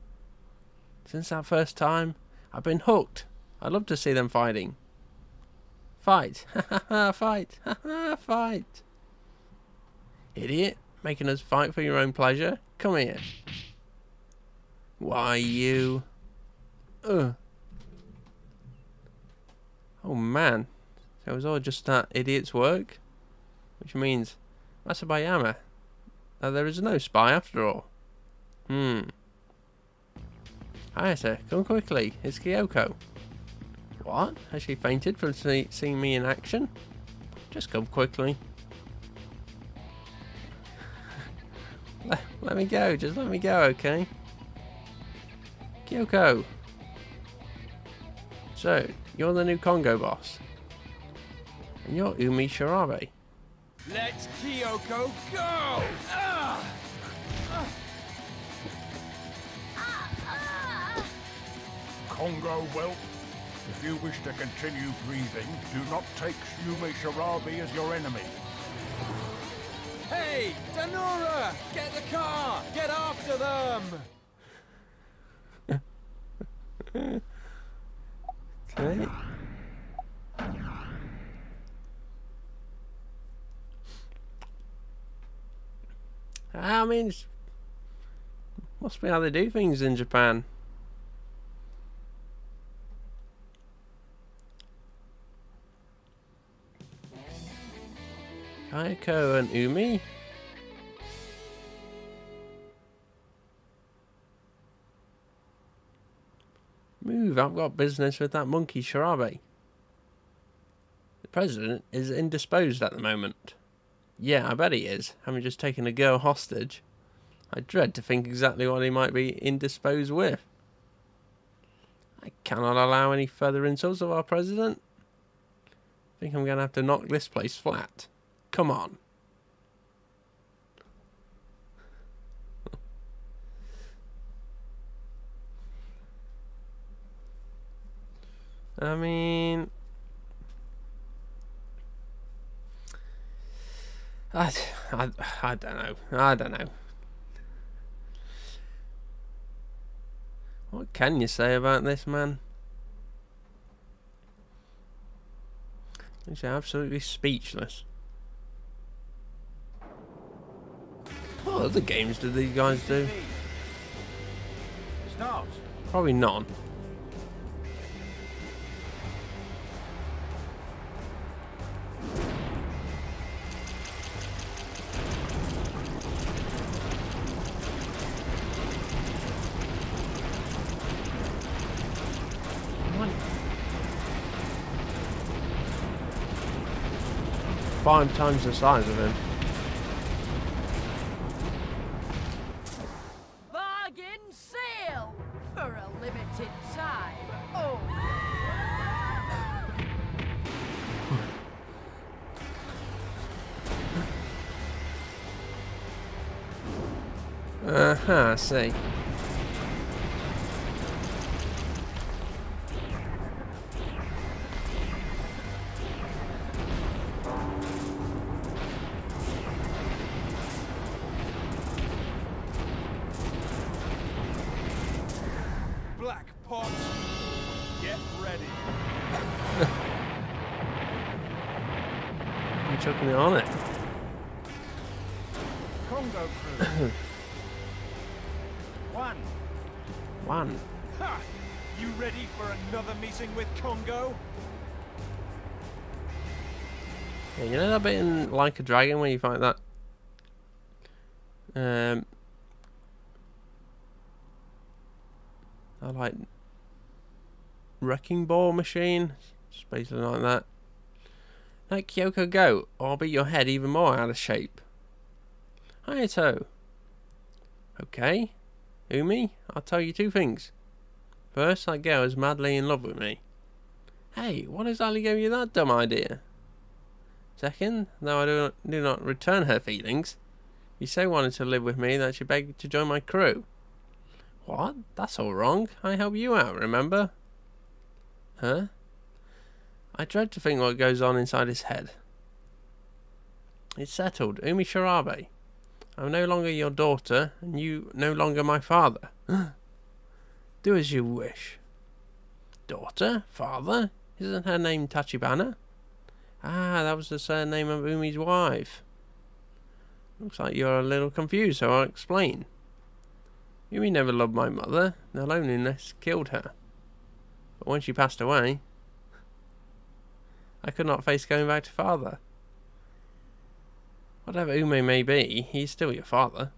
Since that first time, I've been hooked. I'd love to see them fighting. Fight. Ha ha ha, fight. Ha ha, fight. Idiot. Making us fight for your own pleasure? Come here. Why, you... Ugh. Oh, man. So it was all just that idiot's work? Which means... Masabayama. Now there is no spy after all. Hi, sir. Come quickly. It's Kyoko. What? Has she fainted from seeing me in action? Just come quickly. Let me go. Just let me go, okay? Kyoko. So, you're the new Congo boss. And you're Umi Shirabe. Let Kyoko go! Ah! Congo whelp. If you wish to continue breathing, do not take Yumi Shirabe as your enemy. Hey, Danora! Get the car! Get after them! Okay. I mean, it's must be how they do things in Japan. Kaiko and Umi. Move, I've got business with that monkey Shirabe. The president is indisposed at the moment. Yeah, I bet he is, having just taken a girl hostage. I dread to think exactly what he might be indisposed with. I cannot allow any further insults of our president. I think I'm going to have to knock this place flat. Come on. I mean... I don't know. I don't know. What can you say about this man? He's absolutely speechless. What other games do these guys do? Start. Probably none. Five times the size of him. Bargain sale for a limited time. I see. Black pot, get ready. I'm chucking it on it. Congo crew. One. Ha! You ready for another meeting with Congo? Yeah, you know that bit in Like a Dragon where you fight that I like wrecking ball machine? It's basically like that. Let Kyoko go, or I'll beat your head even more out of shape. Hayato. Okay. Umi, I'll tell you two things. First, that girl is madly in love with me. Hey, what exactly gave you that dumb idea? Second, though I do not return her feelings, you so wanted to live with me that you begged to join my crew. What? That's all wrong. I help you out, remember? Huh? I dread to think what goes on inside his head. It's settled. Umi Shirabe. I'm no longer your daughter, and you no longer my father. Do as you wish. Daughter? Father? Isn't her name Tachibana? Ah, that was the surname of Umi's wife. Looks like you're a little confused, so I'll explain. Umi never loved my mother. The loneliness killed her. But when she passed away, I could not face going back to father. Whatever Umi may be, he's still your father.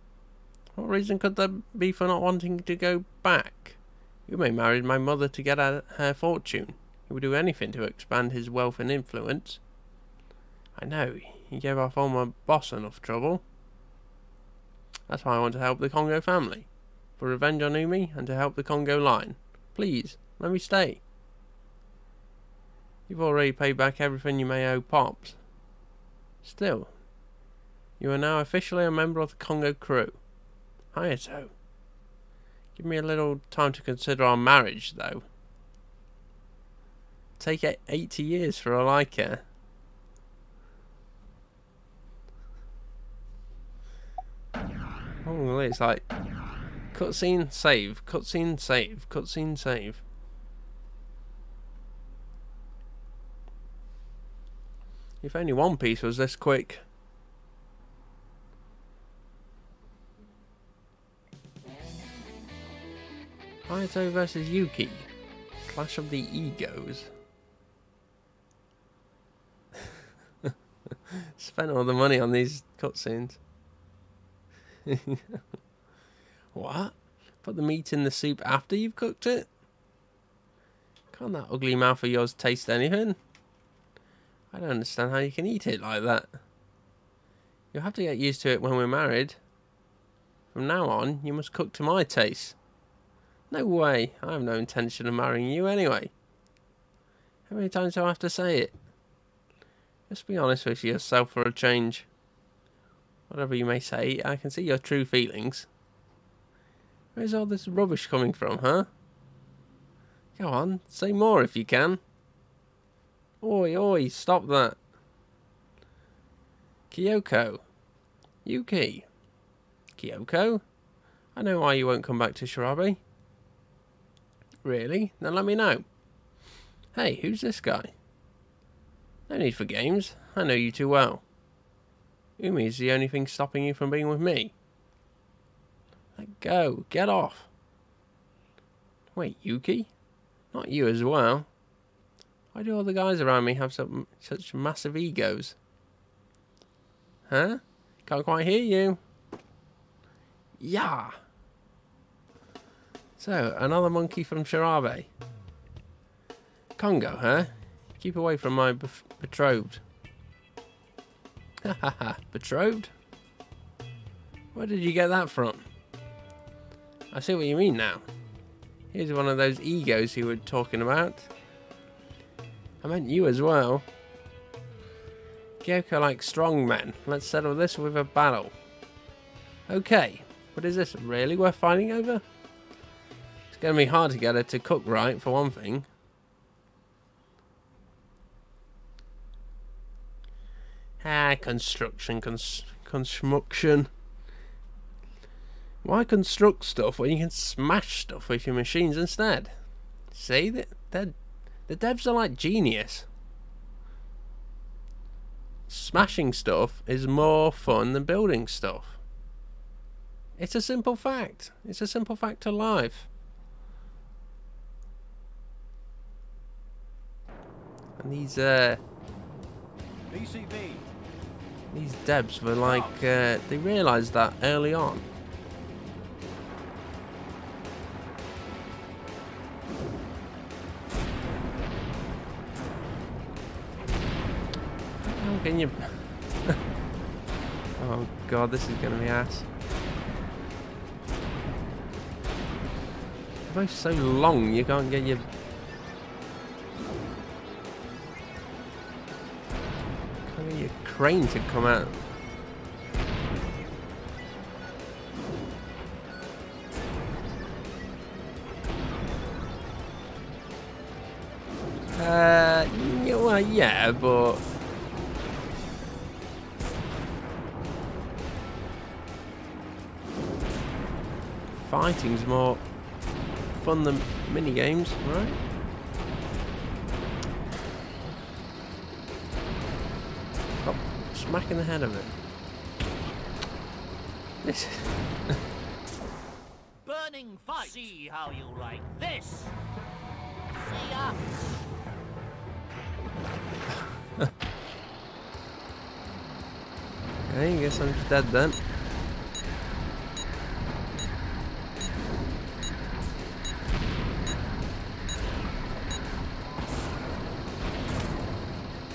What reason could there be for not wanting to go back? Umi married my mother to get at her fortune. He would do anything to expand his wealth and influence. I know, he gave our former boss enough trouble. That's why I want to help the Congo family. For revenge on Umi and to help the Congo line. Please, let me stay. You've already paid back everything you may owe Pops. Still, you are now officially a member of the Congo crew. Hayato. Give me a little time to consider our marriage, though. Take 80 years for all I care. Oh, it's like cutscene, save, cutscene, save, cutscene, save. If only One Piece was this quick. Hayato versus Yuki. Clash of the Egos. Spent all the money on these cutscenes. What? Put the meat in the soup after you've cooked it? Can't that ugly mouth of yours taste anything? I don't understand how you can eat it like that. You'll have to get used to it when we're married. From now on, you must cook to my taste. No way, I have no intention of marrying you anyway. How many times do I have to say it? Just be honest with yourself for a change. Whatever you may say, I can see your true feelings. Where's all this rubbish coming from, huh? Go on, say more if you can. Oi, oi, stop that. Kyoko. Yuki. Kyoko? I know why you won't come back to Shirabe. Really? Then let me know. Hey, who's this guy? No need for games. I know you too well. Umi is the only thing stopping you from being with me. Let go. Get off. Wait, Yuki? Not you as well. Why do all the guys around me have such massive egos? Huh? Can't quite hear you. Yeah. So, another monkey from Shirabe. Congo, huh? Keep away from my betrothed. Ha ha ha. Betrothed? Where did you get that from? I see what you mean now. Here's one of those egos you were talking about. I meant you as well. Kyoko likes strong men. Let's settle this with a battle. Okay, But is this really worth fighting over? It's going to be hard to get her to cook right, for one thing. Construction. Why construct stuff when you can smash stuff with your machines instead? See, the devs are like genius. Smashing stuff is more fun than building stuff. It's a simple fact. It's a simple fact of life. And these BCV. These devs were like, they realised that early on. How can you... Oh god, this is going to be ass. They're both so long, you can't get your... Your crane to come out. Well, yeah, but fighting's more fun than mini games, right? Smacking the head of it. This burning fight. See how you like this. See ya. Okay, I guess I'm just dead then.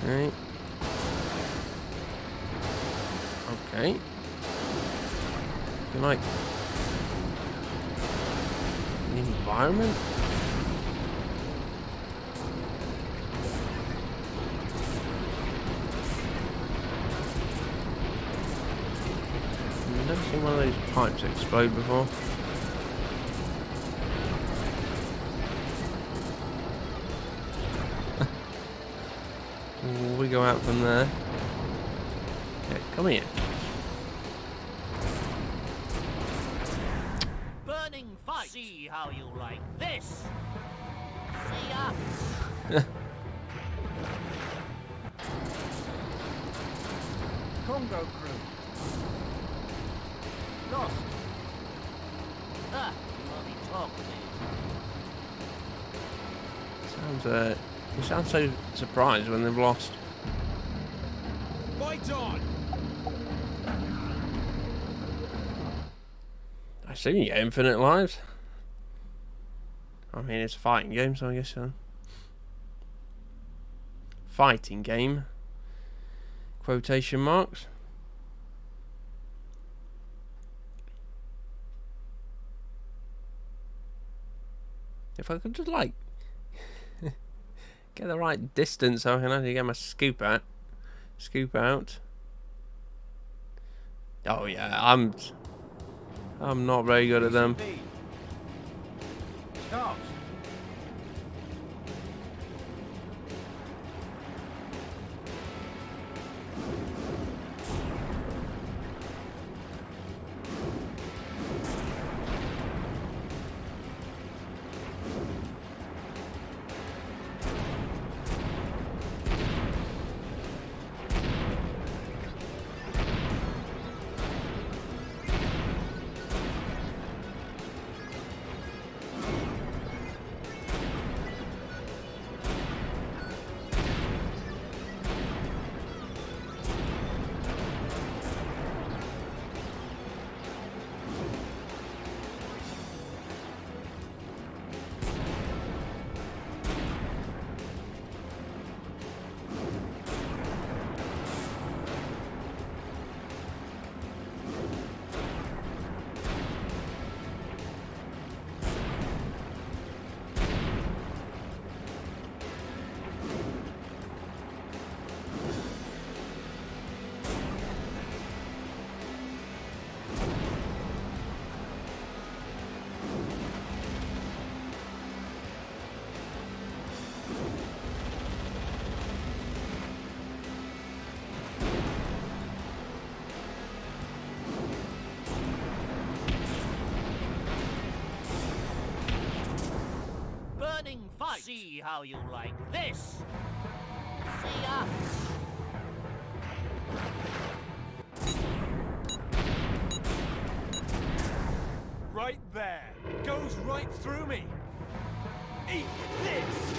Right. Okay. You like the environment? I've never seen one of those pipes explode before. We go out from there. Yeah, come here. Burning fight. See how you like this. See ya. Congo crew. Lost. Ah, bloody talk to me. Sounds you sound so surprised when they've lost. Fight on! I assume you get infinite lives. I mean, it's a fighting game, so I guess so. Fighting game. Quotation marks. If I could just like get the right distance so I can actually get my scoop out. Oh yeah, I'm not very good at them. Start. fight. See how you like this. See ya. Right there. Goes right through me. Eat this.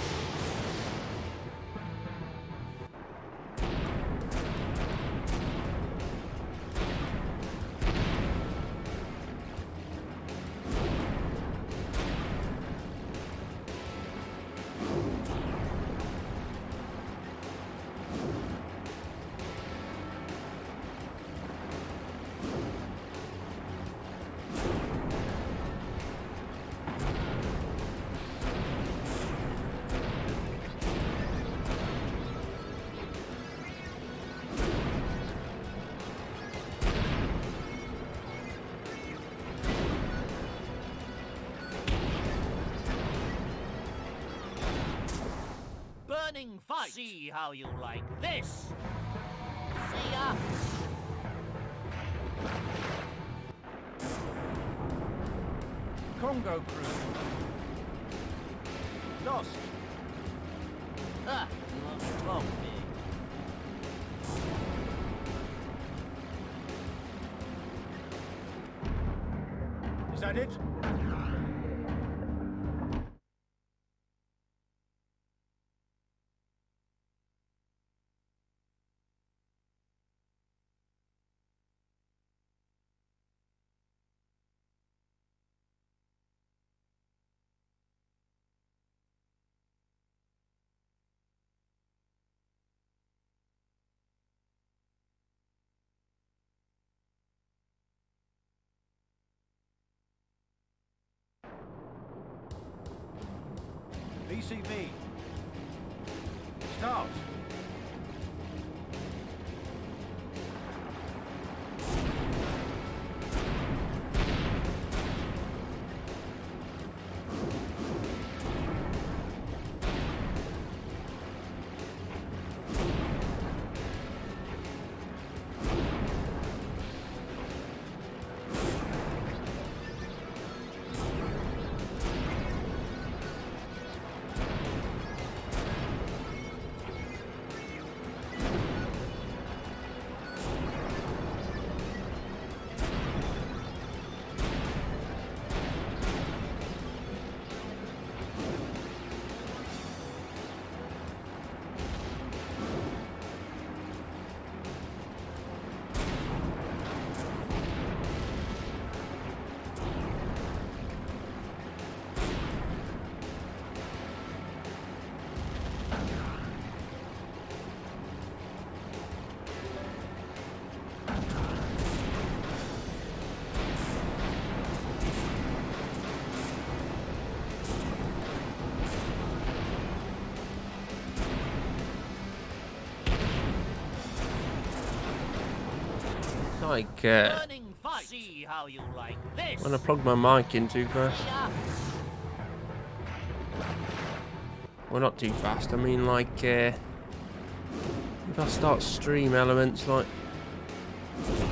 Burning fight. See how you like this. See ya. Congo crew. Lost. Ah, you won't talk big. Is that it? BCV. Start. Like, Burning fight. See how you like this. when I plug my mic in too fast. See ya. Well, not too fast. I mean, like, if I start stream elements, like,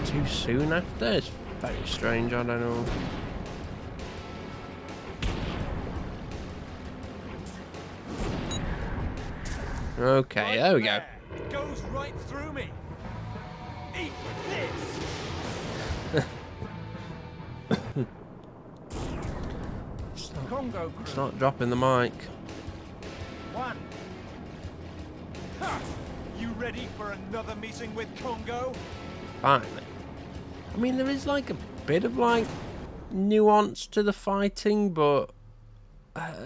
too soon after, it's very strange. I don't know. Okay, there we go. There. Goes right through me. Eat this. Congo crew. Start dropping the mic. 1. Ha! You ready for another meeting with Congo? Finally. I mean, there is like a bit of like nuance to the fighting, but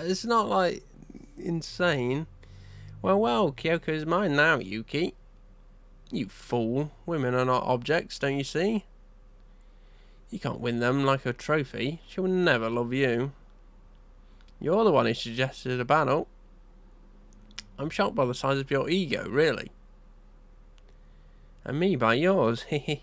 it's not like insane. Well, Kyoko's mine now, Yuki. You fool. Women are not objects, don't you see? You can't win them like a trophy. She will never love you. You're the one who suggested a battle. I'm shocked by the size of your ego, really. And me by yours, hehe.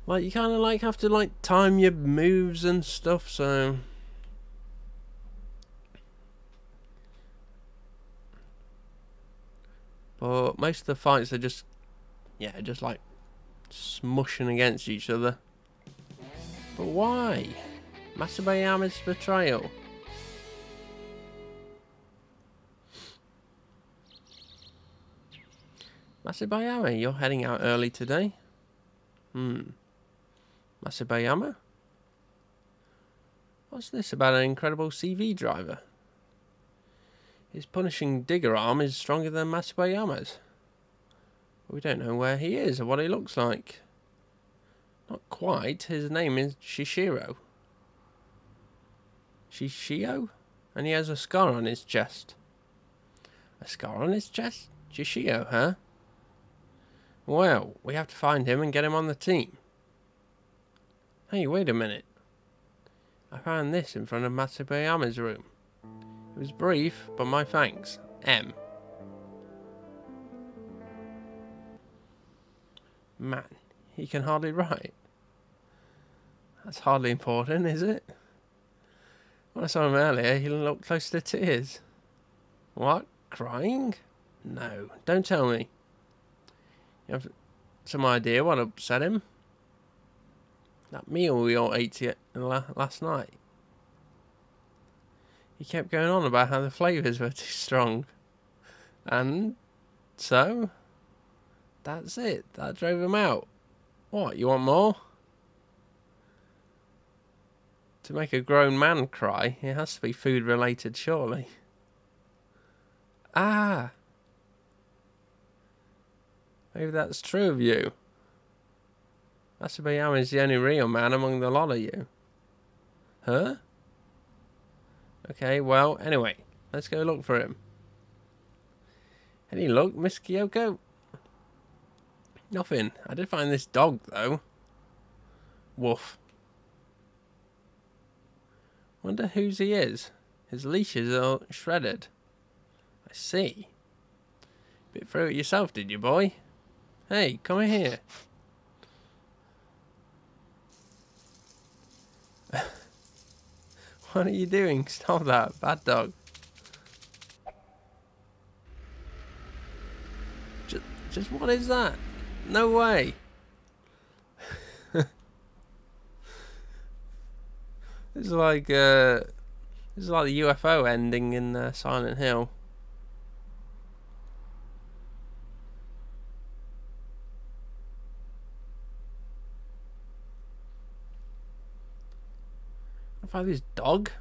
Like, you kind of like have to like time your moves and stuff, so But most of the fights are just, yeah, just like smushing against each other. But why? Matsubayama's betrayal. Matsubayama, you're heading out early today? Matsubayama? What's this about an incredible CV driver? His punishing digger arm is stronger than Matsubayama's. We don't know where he is or what he looks like. Not quite. His name is Shishiro. Shishio? And he has a scar on his chest. A scar on his chest? Shishio, huh? Well, we have to find him and get him on the team. Hey, wait a minute. I found this in front of Matsubayama's room. It was brief, but my thanks. M. Man, he can hardly write. That's hardly important, is it? When I saw him earlier, he looked close to tears. What? Crying? No, don't tell me. You have some idea what upset him? That meal we all ate last night. He kept going on about how the flavours were too strong. And so, that's it. That drove him out. What, you want more? To make a grown man cry, it has to be food related, surely. Ah! Maybe that's true of you. Matsubayama is the only real man among the lot of you. Huh? Okay, well, anyway, let's go look for him. Any luck, Miss Kyoko? Nothing. I did find this dog, though. Woof. Wonder whose he is. His leashes are shredded. I see. Bit through it yourself, did you, boy? Hey, come here. What are you doing? Stop that, bad dog. Just what is that? No way. This is like the UFO ending in Silent Hill. Find this dog.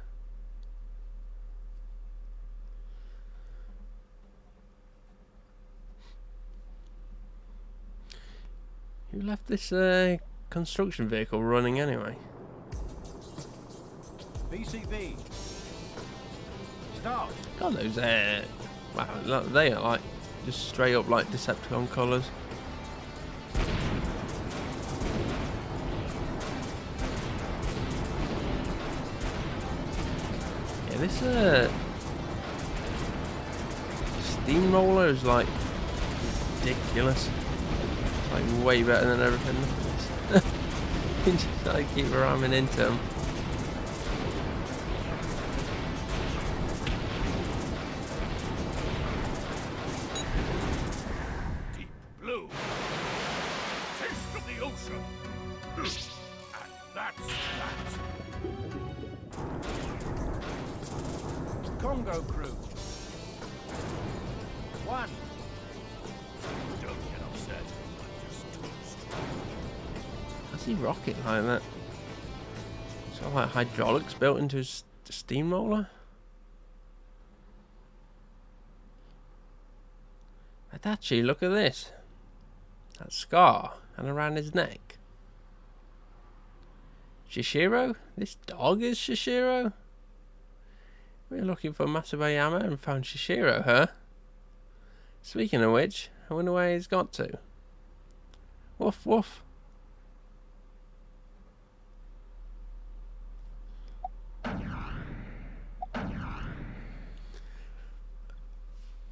Who left this construction vehicle running anyway? BCV. Stop. God, those wow, they are like just straight up like Decepticon colours. Yeah, this steamroller is like ridiculous. It's like way better than everything. You just like keep ramming into them. Congo crew. One. Don't get upset. I'm just toast. How's he rocking like that? It's got like hydraulics built into his steamroller. Adachi, look at this. That scar and around his neck. Shishiro? This dog is Shishiro? We're looking for Matsubayama and found Shishiro, huh? Speaking of which, I wonder where he's got to. Woof woof.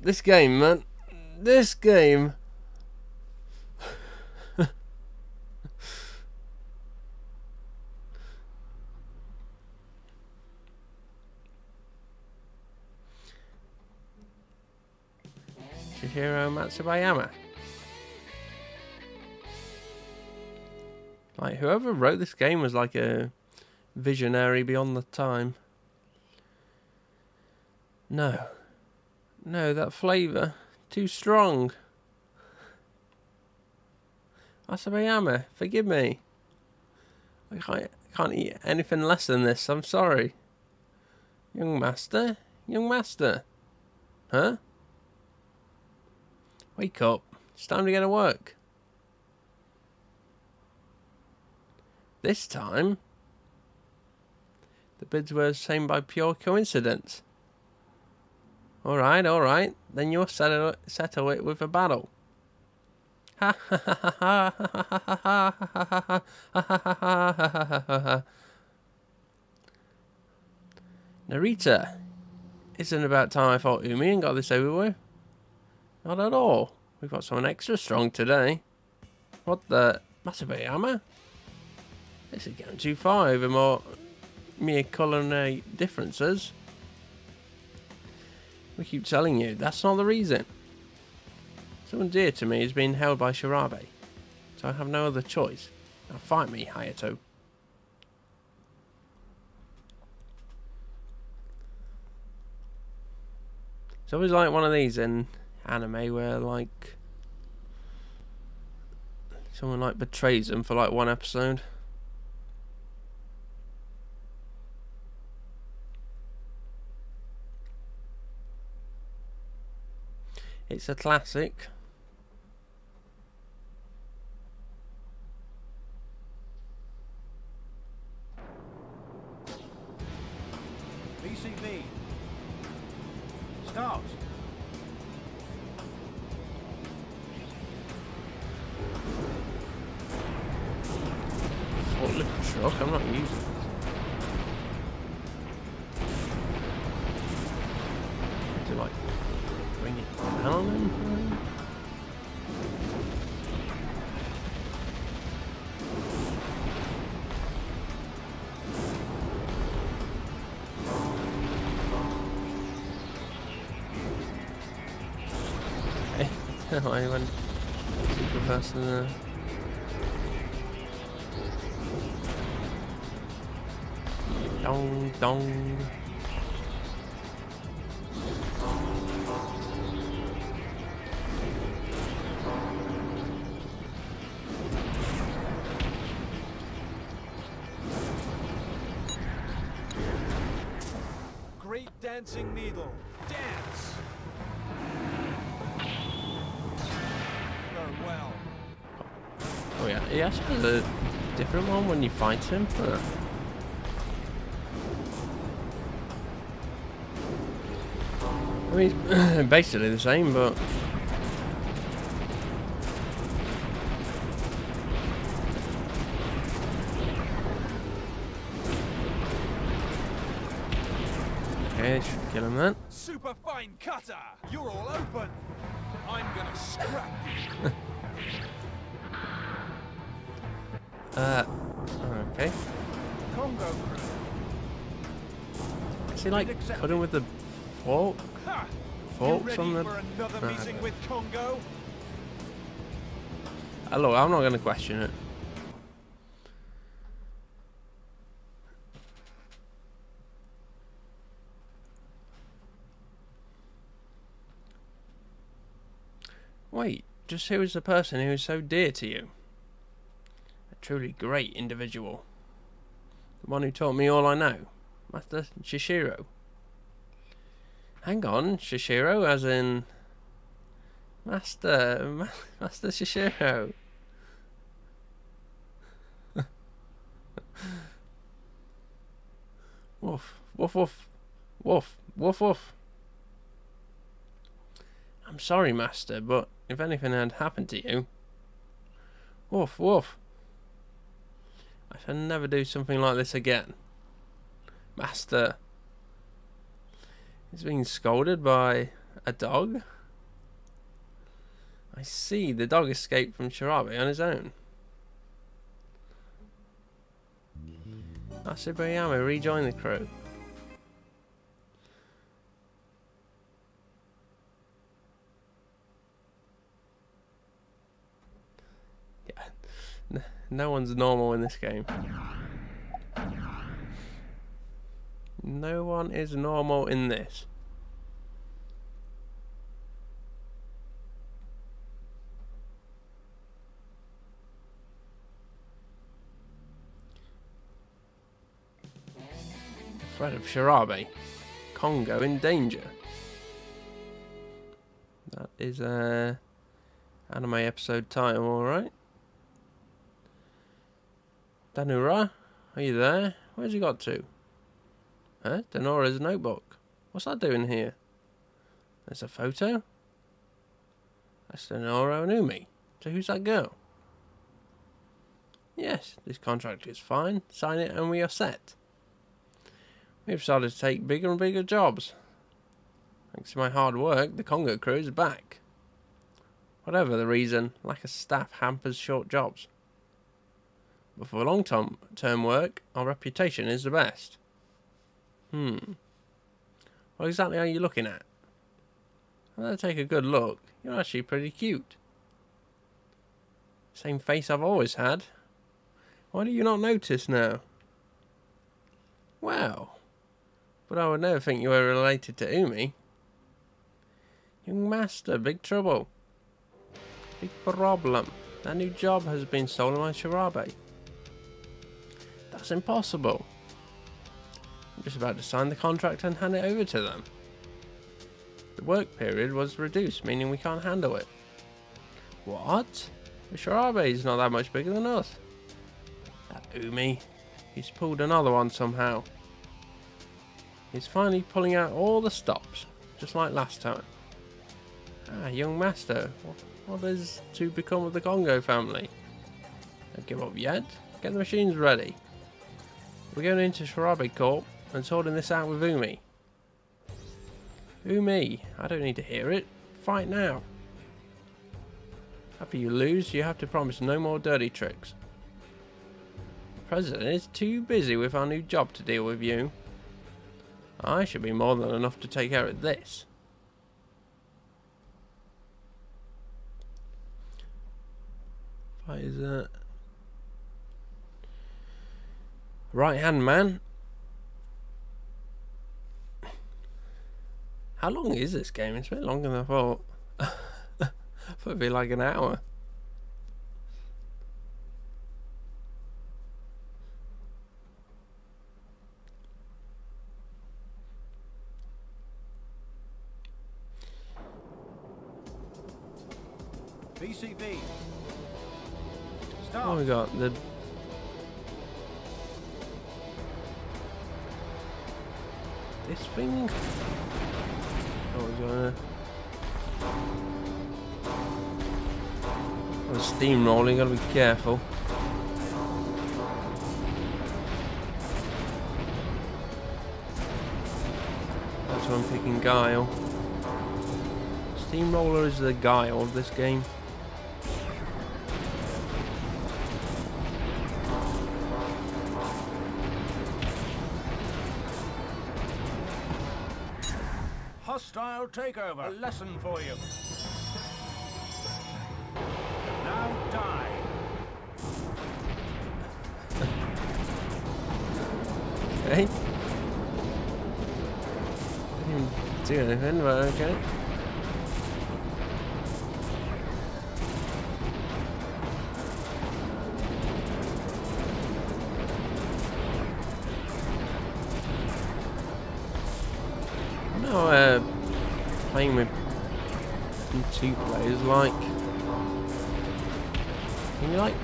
This game, man. This game. Shishiro Matsubayama. Like, whoever wrote this game was like a visionary beyond the time. No. No, that flavour. Too strong. Matsubayama, forgive me. I can't eat anything less than this, I'm sorry. Young master? Young master? Huh? Wake up. It's time to get to work. This time, the bids were the same by pure coincidence. Alright, then you'll settle it with a battle. Ha ha ha ha ha ha ha ha ha ha. Narita, isn't it about time I fought Umi and got this over with? Not at all. We've got someone extra strong today. What the? Matsubayama? This is getting too far over more mere culinary differences. We keep telling you, that's not the reason. Someone dear to me is being held by Shirabe, so I have no other choice. Now fight me, Hayato. It's always like one of these in anime where like someone like betrays them for like one episode. It's a classic. BCV. Start. Forklift truck, I'm not using it. To like bring it down then? I went super fast there. Dong dong. Great dancing needle. Dance. Farewell. Oh yeah, he actually has a different one when you fight him. I mean, it's basically the same, but okay, should kill him then. Super fine cutter. You're all open. I'm gonna scrap you. Okay. Congo crew. Is he like cutting with the fork? Ha! You Forks ready on the. for another meeting with Congo? Look, I'm not going to question it. Wait, just who is the person who is so dear to you? A truly great individual. The one who taught me all I know. Master Shishiro. Hang on, Shishiro as in... Master Shishiro. Woof, woof, woof, woof, woof, woof. I'm sorry, Master, but if anything had happened to you... Woof, woof. I shall never do something like this again. Master. He's being scolded by a dog. I see, the dog escaped from Shirabe on his own. Matsubayama rejoined the crew. No one's normal in this game. No one is normal in this. Threat of Shirabe. Congo in danger. That is a anime episode title, alright. Danura, are you there? Where's he got to? Huh? Danura's notebook. What's that doing here? There's a photo? That's Danura and Umi. So who's that girl? Yes, this contract is fine. Sign it and we are set. We've started to take bigger and bigger jobs. Thanks to my hard work, the Congo crew is back. Whatever the reason, lack of staff hampers short jobs. But for long-term work, our reputation is the best. What exactly are you looking at? I'll take a good look. You're actually pretty cute. Same face I've always had. Why do you not notice now? Well, but I would never think you were related to Umi. Young master, big trouble. Big problem. That new job has been stolen by Shirabe. That's impossible. I'm just about to sign the contract and hand it over to them. The work period was reduced, meaning we can't handle it. What? Shirabe is not that much bigger than us. That Umi. He's pulled another one somehow. He's finally pulling out all the stops, just like last time. Young master, what is to become of the Congo family? Don't give up yet. Get the machines ready. We're going into Shirabe Corp and sorting this out with Umi. Umi, I don't need to hear it. Fight now. After you lose, you have to promise no more dirty tricks. The president is too busy with our new job to deal with you. I should be more than enough to take care of this. What is that? Right hand man. How long is this game? It's a bit longer than I thought. I thought it'd be like an hour. BCV. Start. Oh, we got the this thing. Oh, we're gonna. Oh, the steam rolling. Gotta be careful. That's why I'm picking Guile. Steamroller is the Guile of this game. Hostile takeover. A lesson for you. Now die. Okay. Didn't even do anything, but okay. No, playing with two players, like, can you like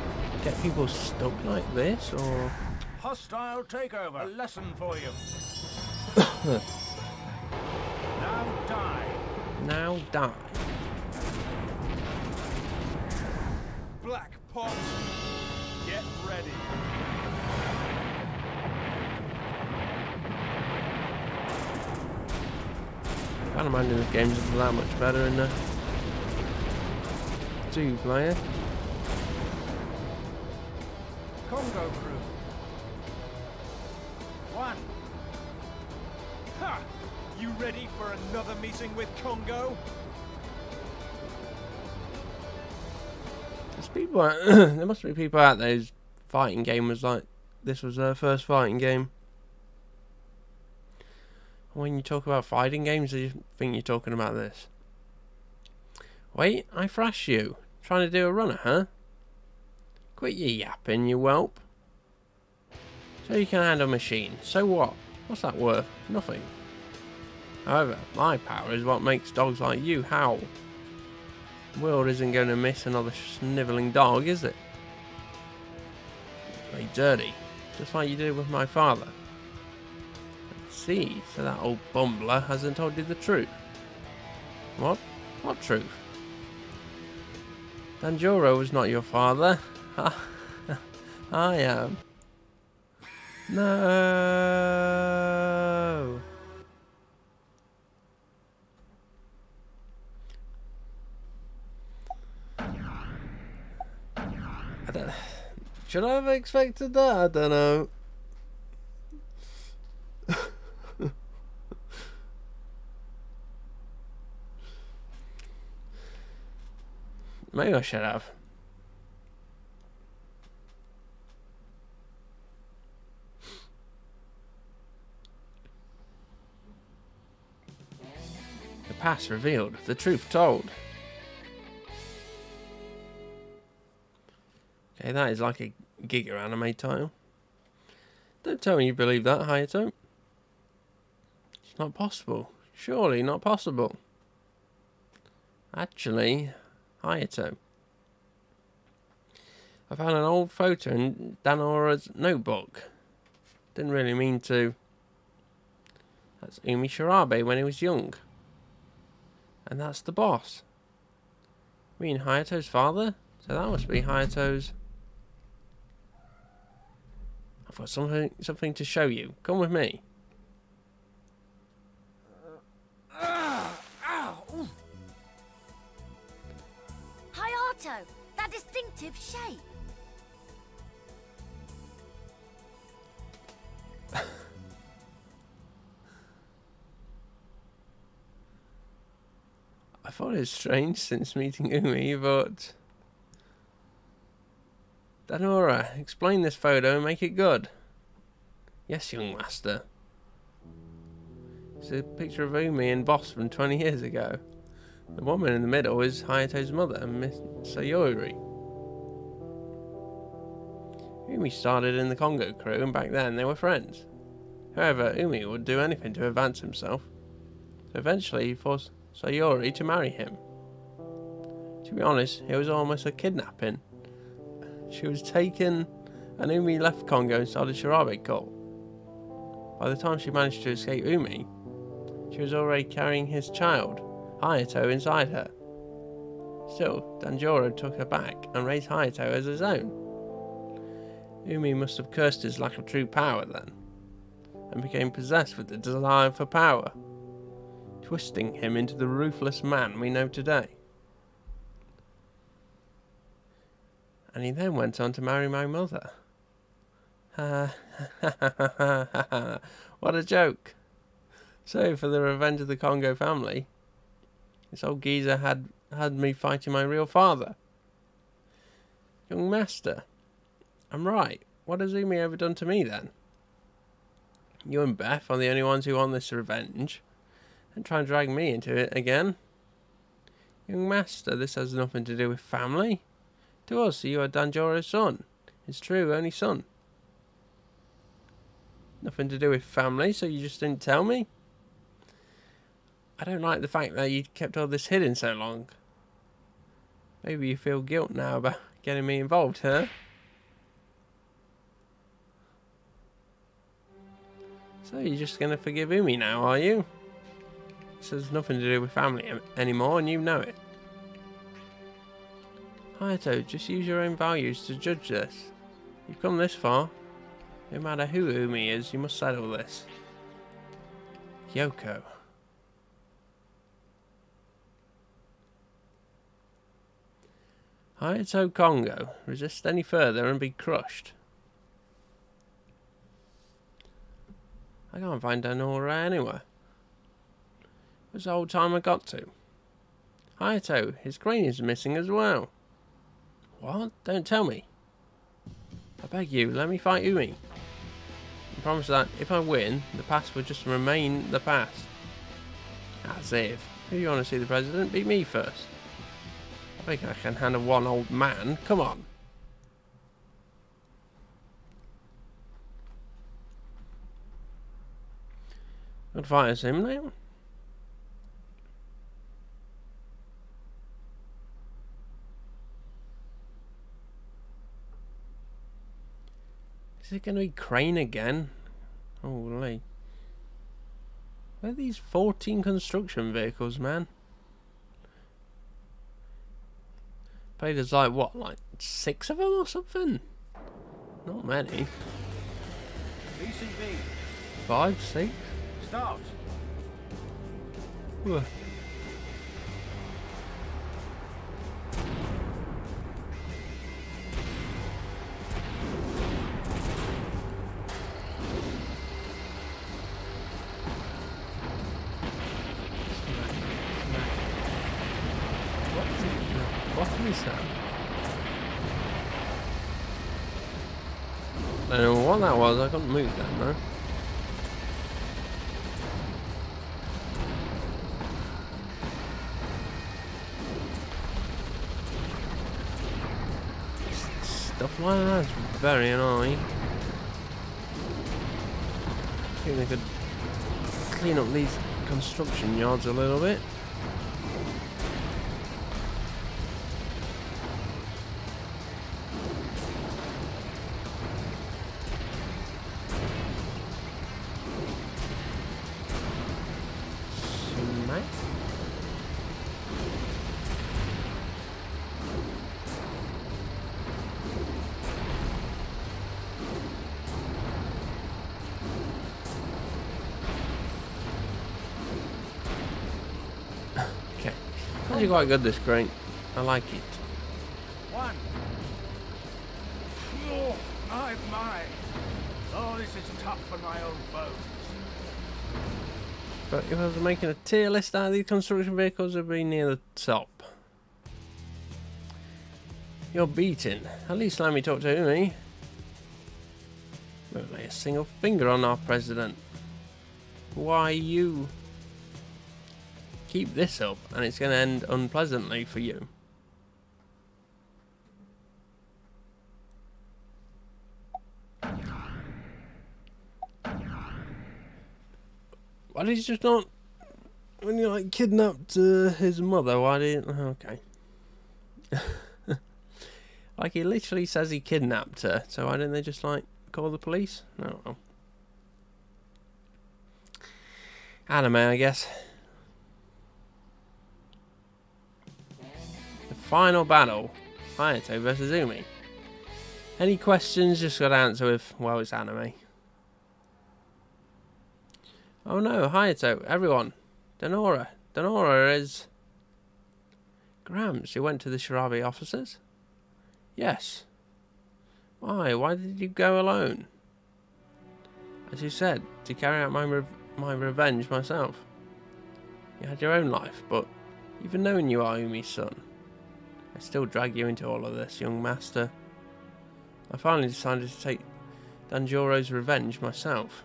get people stuck like this, or? Hostile takeover. A lesson for you. Now die. Now die. Black pot. Get ready. I can't imagine the games are that much better in the two-player. Congo crew. 1. Ha! You ready for another meeting with Congo? Just People, there must be people out there whose fighting game was like this was their first fighting game. When you talk about fighting games, do you think you're talking about this? Wait, I thrashed you. Trying to do a runner, huh? Quit your yapping, you whelp. So you can handle machine. So what? What's that worth? Nothing. However, my power is what makes dogs like you howl. The world isn't going to miss another snivelling dog, is it? Play dirty, just like you did with my father. I see, so that old bumbler hasn't told you the truth. What? What truth? Danjuro was not your father. I am. No. Should I have expected that? I don't know. Maybe I should have. The past revealed, the truth told. Okay, that is like a Giga anime title. Don't tell me you believe that, Hayato. It's not possible. Surely not possible. Actually, Hayato, I found an old photo in Danora's notebook. Didn't really mean to. That's Umi Shirabe when he was young. And that's the boss. You mean Hayato's father? So that must be Hayato's... I've got something to show you. Come with me. Hayato, that distinctive shape. I thought it was strange since meeting Umi, but... Danora, explain this photo and make it good. Yes, young master. It's a picture of Umi and Boss from 20 years ago. The woman in the middle is Hayato's mother, Miss Sayori. Umi started in the Congo crew, and back then they were friends. However, Umi would do anything to advance himself. So eventually he forced Sayori to marry him. To be honest, it was almost a kidnapping. She was taken, and Umi left Congo and started Shirabe cult. By the time she managed to escape Umi, she was already carrying his child, Hayato, inside her. Still, Danjuro took her back and raised Hayato as his own. Umi must have cursed his lack of true power then, and became possessed with the desire for power, twisting him into the ruthless man we know today. And he then went on to marry my mother. Ha ha ha ha ha. What a joke. So, for the revenge of the Congo family, this old geezer had me fighting my real father. Young master, I'm right. What has Umi ever done to me then? You and Beth are the only ones who want this revenge, and try and drag me into it again. Young master, this has nothing to do with family. To us, you are Danjuro's son. It's true, only son. Nothing to do with family, so you just didn't tell me? I don't like the fact that you kept all this hidden so long. Maybe you feel guilt now about getting me involved, huh? So you're just going to forgive Umi now, are you? This has nothing to do with family anymore, and you know it. Hayato, just use your own values to judge this. You've come this far. No matter who Umi is, you must settle this. Yoko. Hayato Congo, resist any further and be crushed. I can't find Danora anywhere. It was the whole time I got to. Hayato, his crane is missing as well. What? Don't tell me. I beg you, let me fight Umi. I promise that if I win, the past will just remain the past. As if. If you want to see the president, beat me first. I think I can handle one old man. Come on. Good fight as him now. Is it going to be Crane again? Holy. Where are these 14 construction vehicles, man? Played as like, what, like 6 of them or something? Not many. BCV. 5, 6? Start. Ugh. What is that? I don't know what that was, I couldn't move that, no. Stuff like that's very annoying. I think they could clean up these construction yards a little bit. Actually quite good, this crane. I like it. One. Oh, my. Oh, this is tough for my old bones. But if I was making a tier list out of these construction vehicles, it'd be near the top. You're beaten. At least let me talk to me. Won't lay a single finger on our president. Why you? Keep this up and it's going to end unpleasantly for you. Why did he just not, when you like kidnapped his mother, why didn't, okay. Like he literally says he kidnapped her, so why didn't they just like call the police? No, well. Anime, I guess. Final battle, Hayato versus Umi. Any questions, just got to answer with, well, it's anime. Oh no, Hayato, everyone. Denora is... Gramps, you went to the Shirabi officers? Yes. Why did you go alone? As you said, to carry out my revenge myself. You had your own life, but even knowing you are Umi's son, I still drag you into all of this, young master. I finally decided to take Danjuro's revenge myself.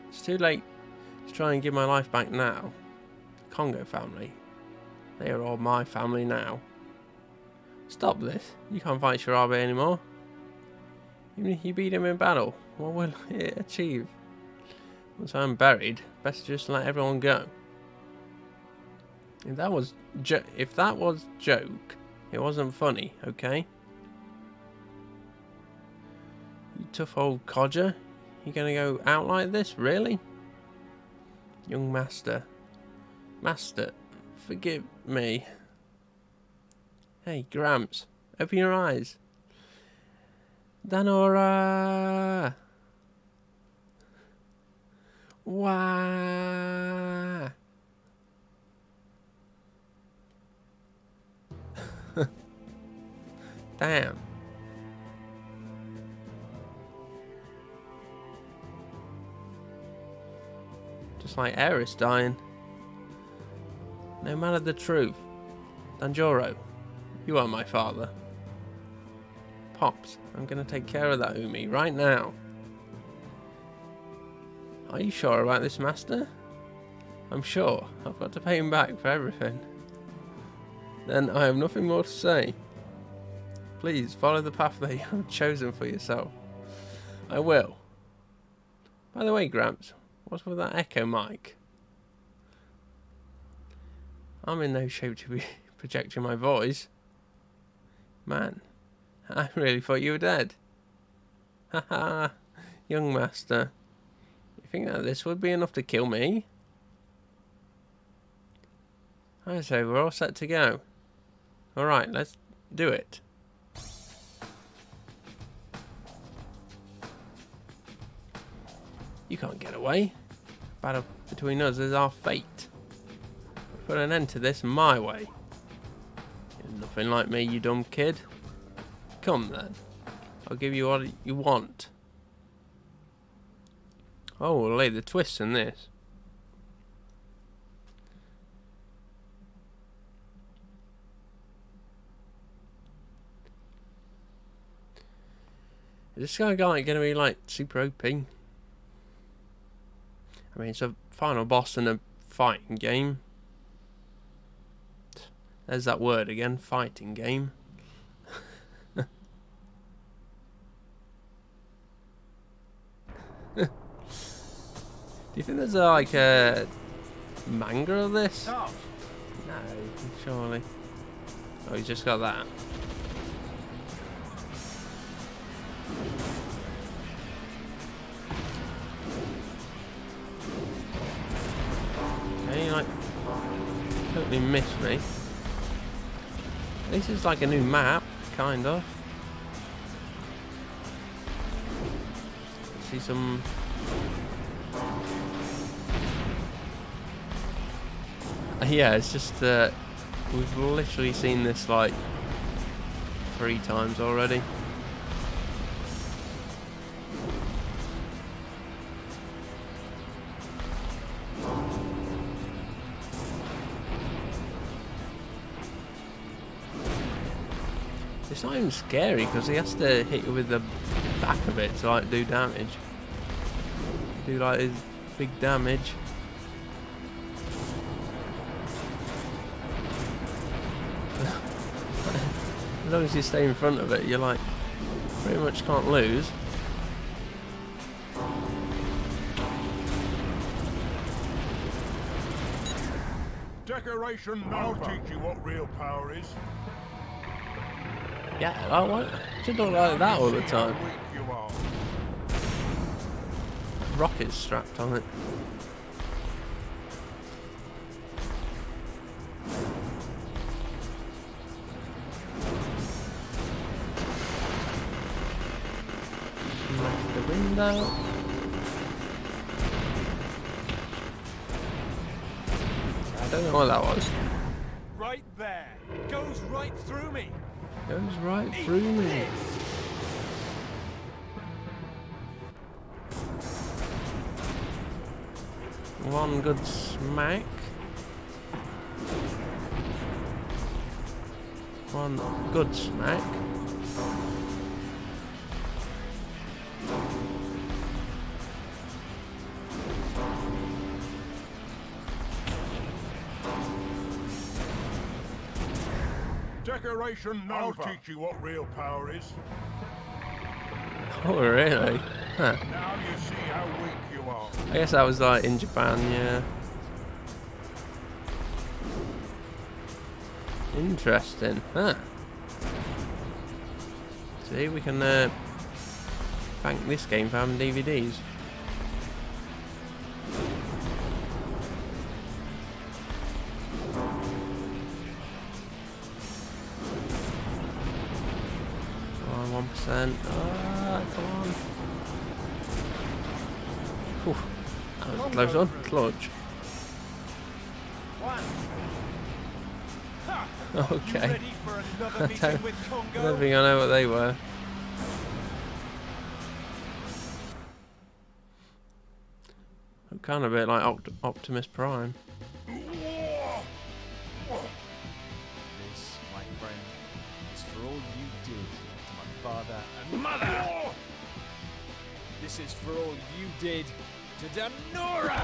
It's too late to try and give my life back now. The Congo family, they are all my family now. Stop this. You can't fight Shirabe anymore. Even if you beat him in battle, what will it achieve? Once I'm buried, best just let everyone go. If that was joke, it wasn't funny, okay? You tough old codger, you gonna go out like this, really? Young master, forgive me. Hey, Gramps, open your eyes. Danora! Wah! Damn. Just like Eris dying. No matter the truth, Danjuro, you are my father. Pops, I'm gonna take care of that Umi right now. Are you sure about this, Master? I'm sure. I've got to pay him back for everything. Then I have nothing more to say. Please follow the path that you have chosen for yourself. I will. By the way, Gramps, what's with that echo mic? I'm in no shape to be projecting my voice. Man, I really thought you were dead. Haha, young Master. You think that this would be enough to kill me? I say we're all set to go. Alright, let's do it. You can't get away. Battle between us is our fate. Put an end to this my way. You're nothing like me, you dumb kid. Come then. I'll give you what you want. Oh, we'll lay the twist in this. Is this guy going to be like super OP? I mean, it's a final boss in a fighting game. There's that word again, fighting game. Do you think there's like a manga of this? No, surely. Oh, he's just got that. Okay, you like totally missed me. This is like a new map, kind of. See some. Yeah, it's just we've literally seen this like 3 times already. It's not even scary because he has to hit you with the back of it to like do damage. Do like his big damage. As long as you stay in front of it, you're like pretty much can't lose. Decoration, I'll teach you what real power is. Yeah, I want. Should look like that all the time. Rockets strapped on it. Smash the window. I don't know what that was. Right there. Goes right through me. Goes right through me. One good smack. One good smack. Decoration, I'll teach you what real power is. Oh, really? Huh. Now you see how weak you are. I guess that was like in Japan, yeah. Interesting, huh? See, we can thank this game for having DVDs. Come on, 1%. Ah, come on. Whew. That was a close one. Clutch. Okay. I don't think I know what they were. I'm kind of a bit like Optimus Prime. This, my friend, is for all you did to my father father and mother. This is for all you did to Danora.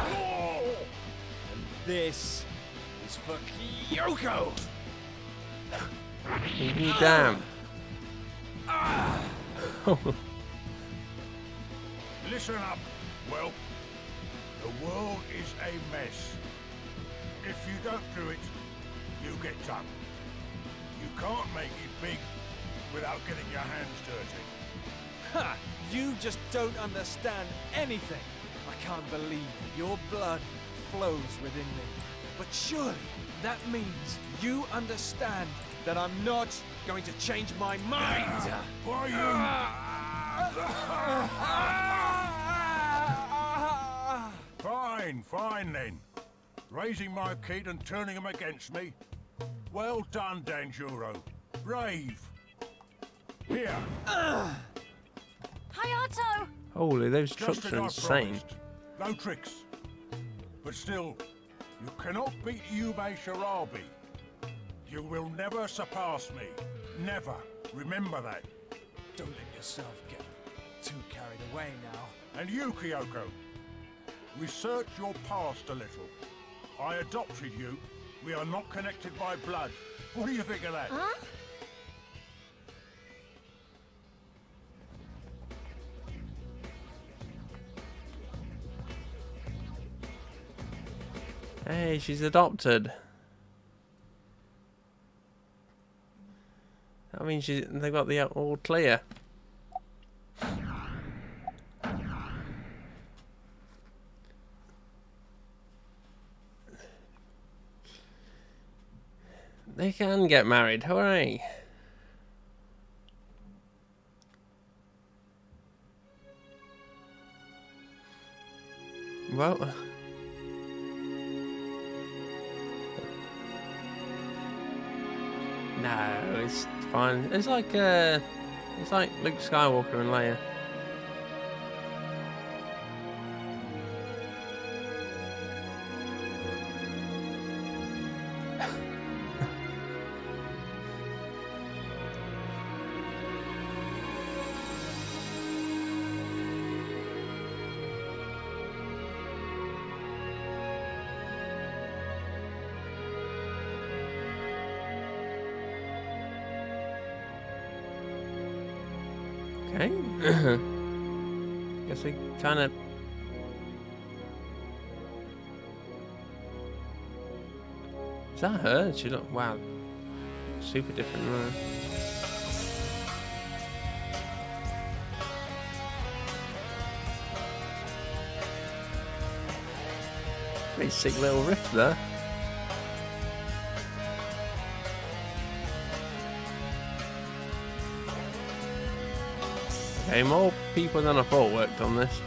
And this is for Kyoko. You damn. Listen up, whelp. The world is a mess. If you don't do it, you get done. You can't make it big without getting your hands dirty. Ha! You just don't understand anything. I can't believe that your blood flows within me. But surely that means you understand that I'm not going to change my mind. Why you? Fine then. Raising my kid and turning him against me. Well done, Danjuro. Brave. Here. Hayato! Holy, those Just trucks as are I insane. promised. No tricks. But still, you cannot beat Yume Shirabi. You will never surpass me. Never. Remember that. Don't let yourself get too carried away now. And you, Kyoko. Research your past a little. I adopted you. We are not connected by blood. What do you think of that? Huh? Hey, she's adopted. That means they've got the all clear. They can get married, hooray! Well, no, it's fine. It's like Luke Skywalker and Leia. Okay. Guess they kind of. Is that her? She look wow, super different. Pretty sick little riff there. Okay, more people than I thought worked on this.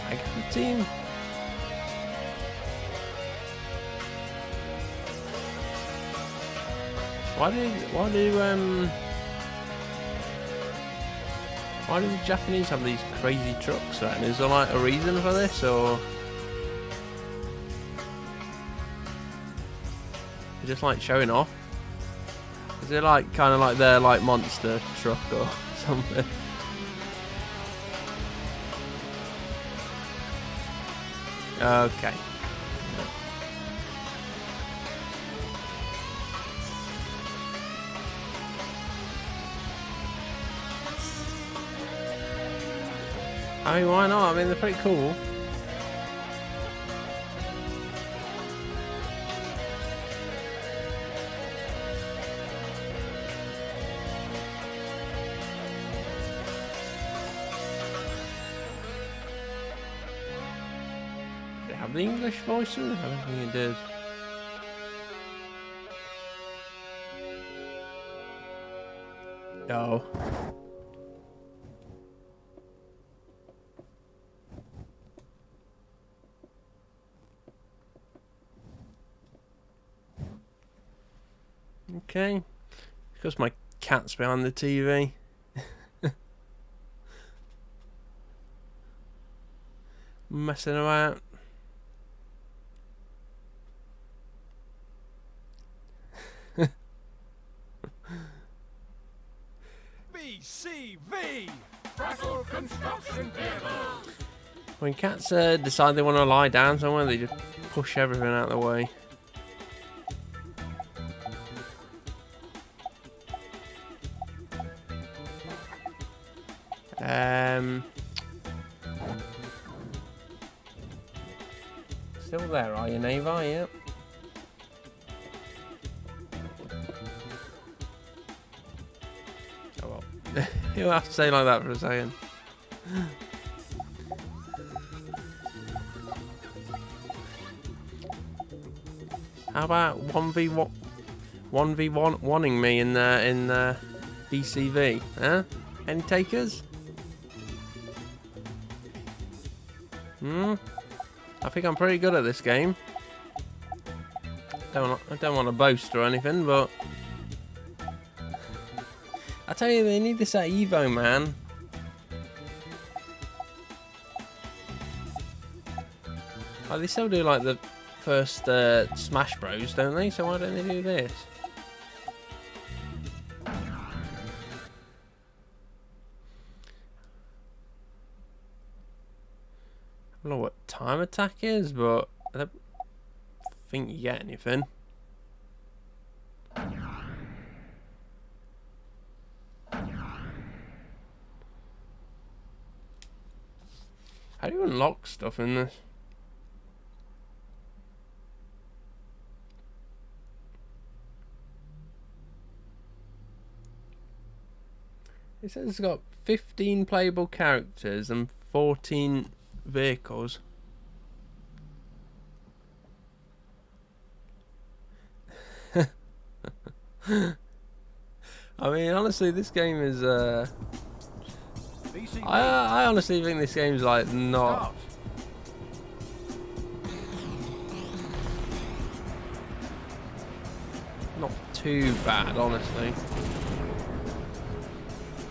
I got the team. Why do the Japanese have these crazy trucks then? Is there like a reason for this, or they're just like showing off? Is it like kind of like their like monster truck or something? Okay. I mean, why not? I mean, they're pretty cool. Did it have the English voices? I don't think it did. No. Okay. Because my cat's behind the TV. Messing about. BCV! Battle construction vehicles! When cats decide they want to lie down somewhere, they just push everything out of the way. Still there, are you, Neva? Yep. Oh well. You'll have to say like that for a second. How about 1v1ing me in BCV? Huh? Any takers? I think I'm pretty good at this game. I don't want to boast or anything, but I tell you, they need this at Evo, man. Like, they still do like the first Smash Bros, don't they? So why don't they do this? I don't know what time attack is, but I don't think you get anything. How do you unlock stuff in this? It says it's got 15 playable characters and 14 vehicles. I mean, honestly, this game is I honestly think this game's like not too bad, honestly.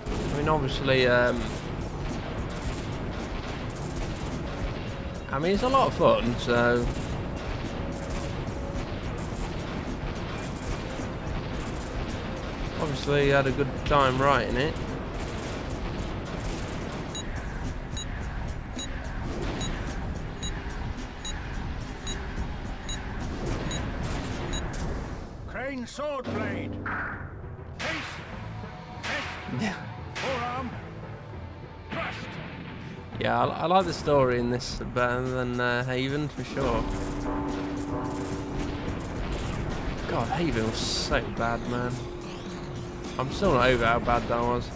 I mean, obviously, I mean, it's a lot of fun, so obviously had a good time writing it. Crane sword blade. Case. Forearm. Thrust. Yeah, I like the story in this better than Haven, for sure. God, Haven was so bad, man. I'm still not over how bad that was.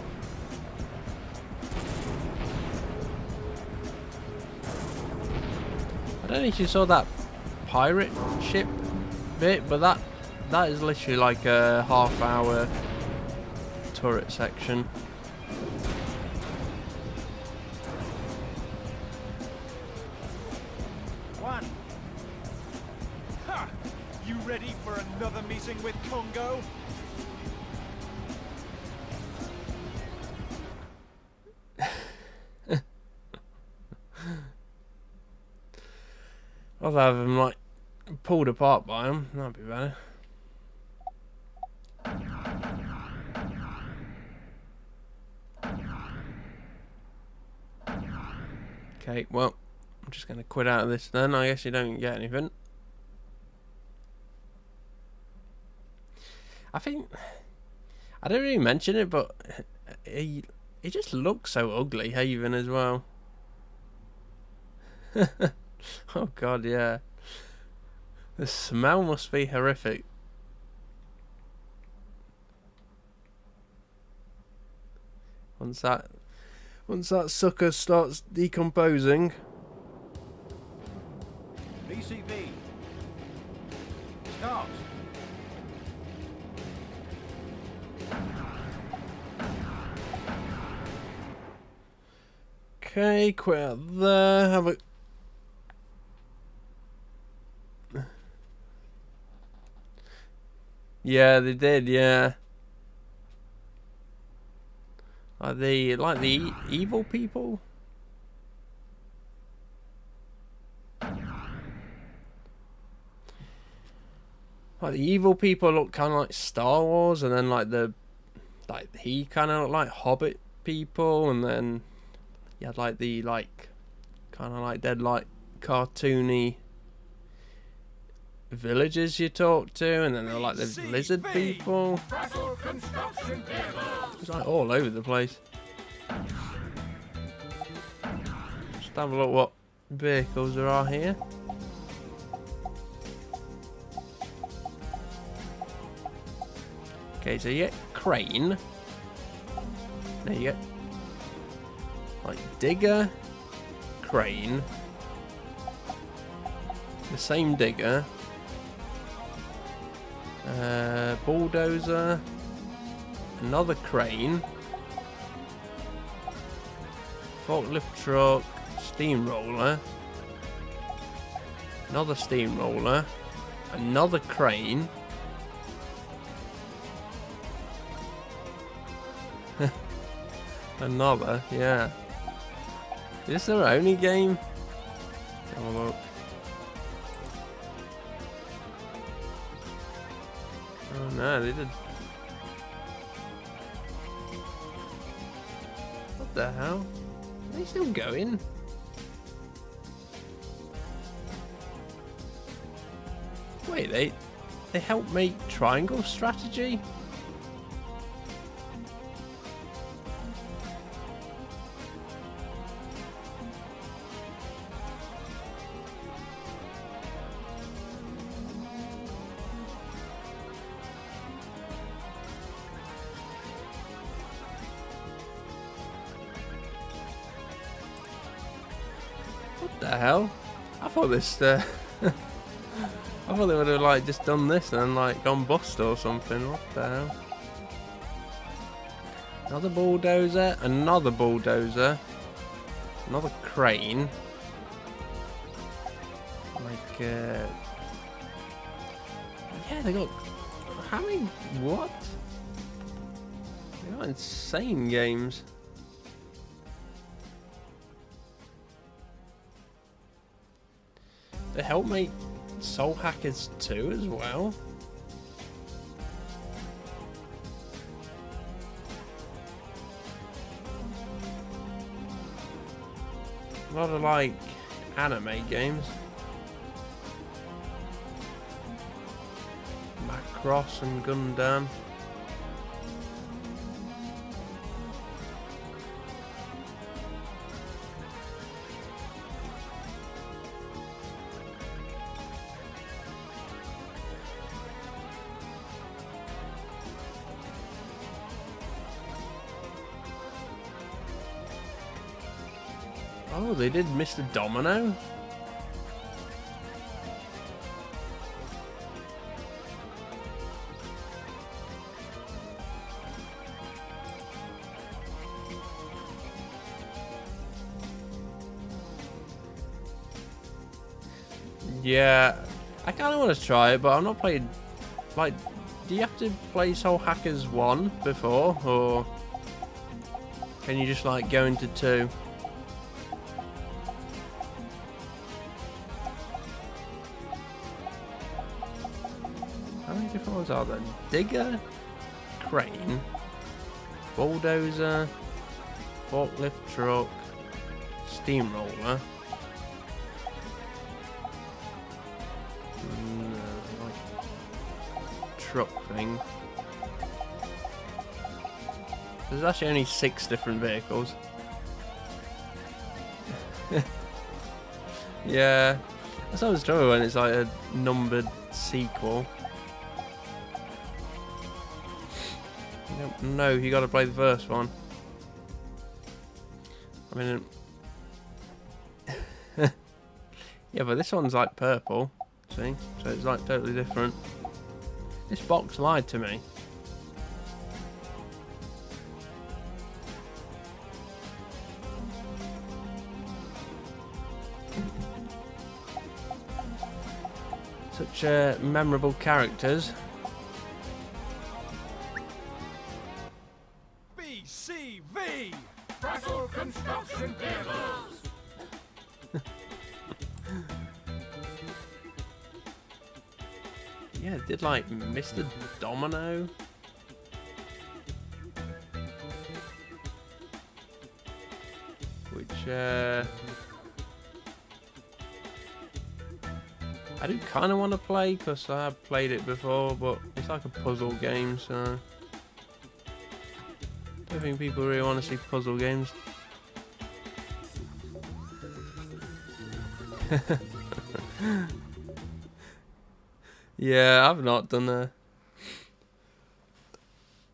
I don't know if you saw that pirate ship bit, but that is literally like a half-hour turret section. One. Ha! You ready for another meeting with Congo? I'll have them like pulled apart by them. That'd be better. Okay, well, I'm just going to quit out of this then. I guess you don't get anything. I think I don't really mention it, but he just looks so ugly, Haven, as well. Oh god, yeah. The smell must be horrific. Once that sucker starts decomposing. BCV. Start. Okay, quit out there. Have a Yeah, they did. Yeah. Like the evil people. Like the evil people look kind of like Star Wars, and then he kind of looked like Hobbit people, and then you had like the kind of like dead like cartoony villagers you talk to, and then they're like the lizard people. It's like all over the place. Just have a look what vehicles there are here. Okay, so you get crane. There you get like digger, crane, the same digger, bulldozer, another crane, forklift truck, steamroller, another steamroller, another crane. Another, yeah. Is this their only game? Have a look. Oh no, they did. What the hell? Are they still going? Wait, they helped make triangle strategy? What the hell? I thought this. I thought they would have like just done this and like gone bust or something. What the hell? Another bulldozer, another bulldozer, another crane. Like, yeah, they got. How many? What? They got insane games. They helped make Soul Hackers 2 as well. A lot of like anime games. Macross and Gundam. Oh, they did Mr. Domino? Yeah, I kind of want to try it, but I'm not playing. Like, do you have to play Soul Hackers 1 before, or can you just like go into 2? How many different ones are there? Digger, crane, bulldozer, forklift truck, steamroller. Truck thing. There's actually only 6 different vehicles. Yeah, that's always trouble when it's like a numbered sequel. No, you got to play the first one. I mean, yeah, but this one's like purple. See, so it's like totally different. This box lied to me. Such memorable characters. Yeah, it did like Mr. Domino. Which I do kind of want to play because I have played it before, but it's like a puzzle game, so I don't think people really want to see puzzle games. Yeah, I've not done a...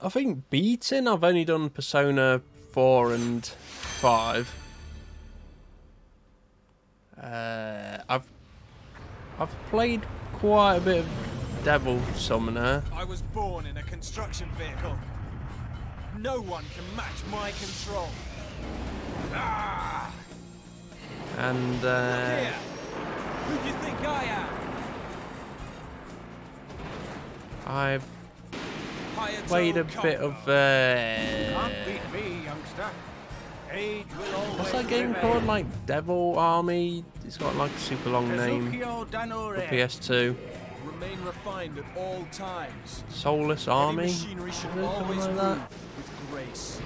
I think beating, I've only done Persona 4 and 5. I've played quite a bit of Devil Summoner. I was born in a construction vehicle. No one can match my control. Ah! And Look here. Who do you think I am? I've Hayato played a bit of Can't beat me, youngster. Age will always what's that game prevail. called? Like Devil Army? It's got like a super long name. Kazukyo For Danore. PS2. Remain refined at all times. Soulless Any Army? machinery should Something always like move that. with grace.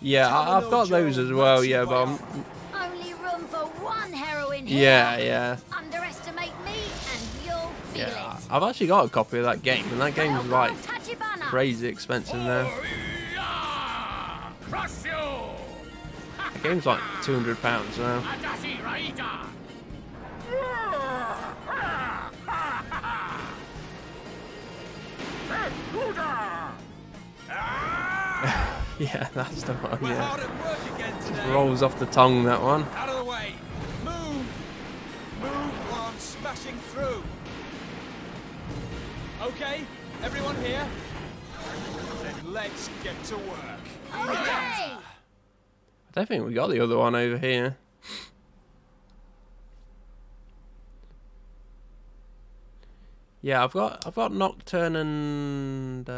Yeah, I've Domino got those Joe as well, Maxi yeah, but I'm... Only room for one heroine here. Yeah, yeah. Underestimate me and you'll feel Yeah, it. I've actually got a copy of that game, and that game's Welcome, like Tachibana. crazy expensive now. Crush you! The game's like £200 now. Adachi Raita! Yeah, that's the one, We're yeah. hard at work again today. Rolls off the tongue, that one. Out of the way. Move. Move while I'm smashing through. Okay, everyone here? Then let's get to work. Okay. I don't think we got the other one over here. Yeah, I've got Nocturne and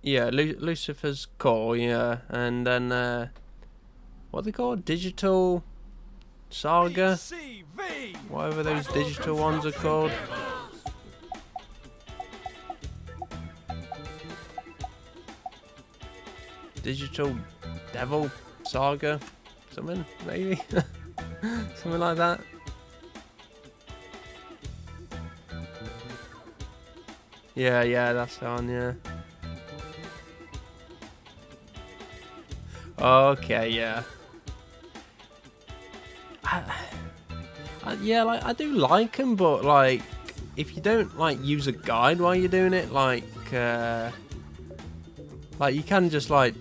yeah, Lucifer's Core, yeah, and then what are they called? Digital Saga, BCV. whatever those digital ones are called. Digital Devil Saga, something maybe, something like that. Yeah, yeah, that's the one, yeah. Okay, yeah. Yeah, like I do like them, but like if you don't like use a guide while you're doing it, like you can just like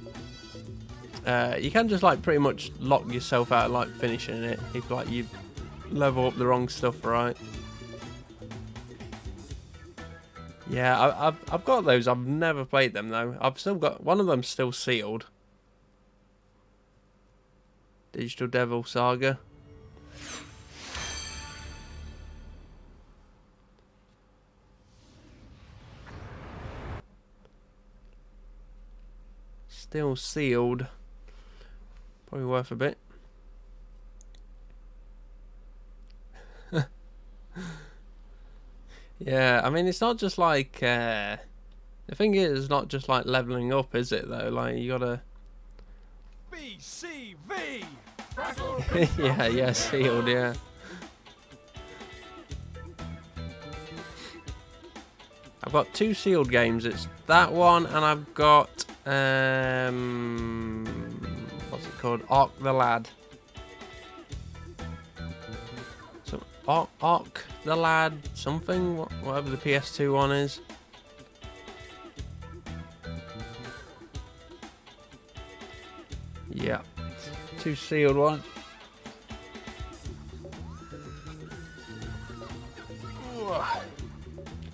pretty much lock yourself out of like finishing it if like you level up the wrong stuff, right? Yeah, I've got those. I've never played them though. I've still got one of them still sealed. Digital Devil Saga. Still sealed. Probably worth a bit. Yeah, I mean, it's not just like the thing is not just like leveling up, is it though? Like you gotta BCV. yeah, sealed, yeah. I've got two sealed games. It's that one, and I've got what's it called? Ark the Lad. So Ark the Lad something, whatever the PS2 one is. Yeah, two sealed ones.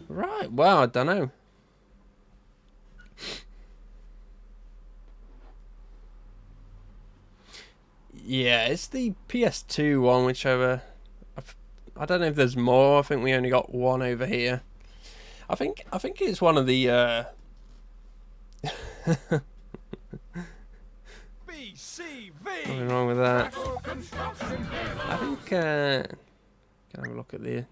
Right, well, I don't know. Yeah, it's the PS2 one, whichever. I don't know if there's more. I think we only got one over here. I think it's one of the BCV. Nothing wrong with that. I think can have a look at the.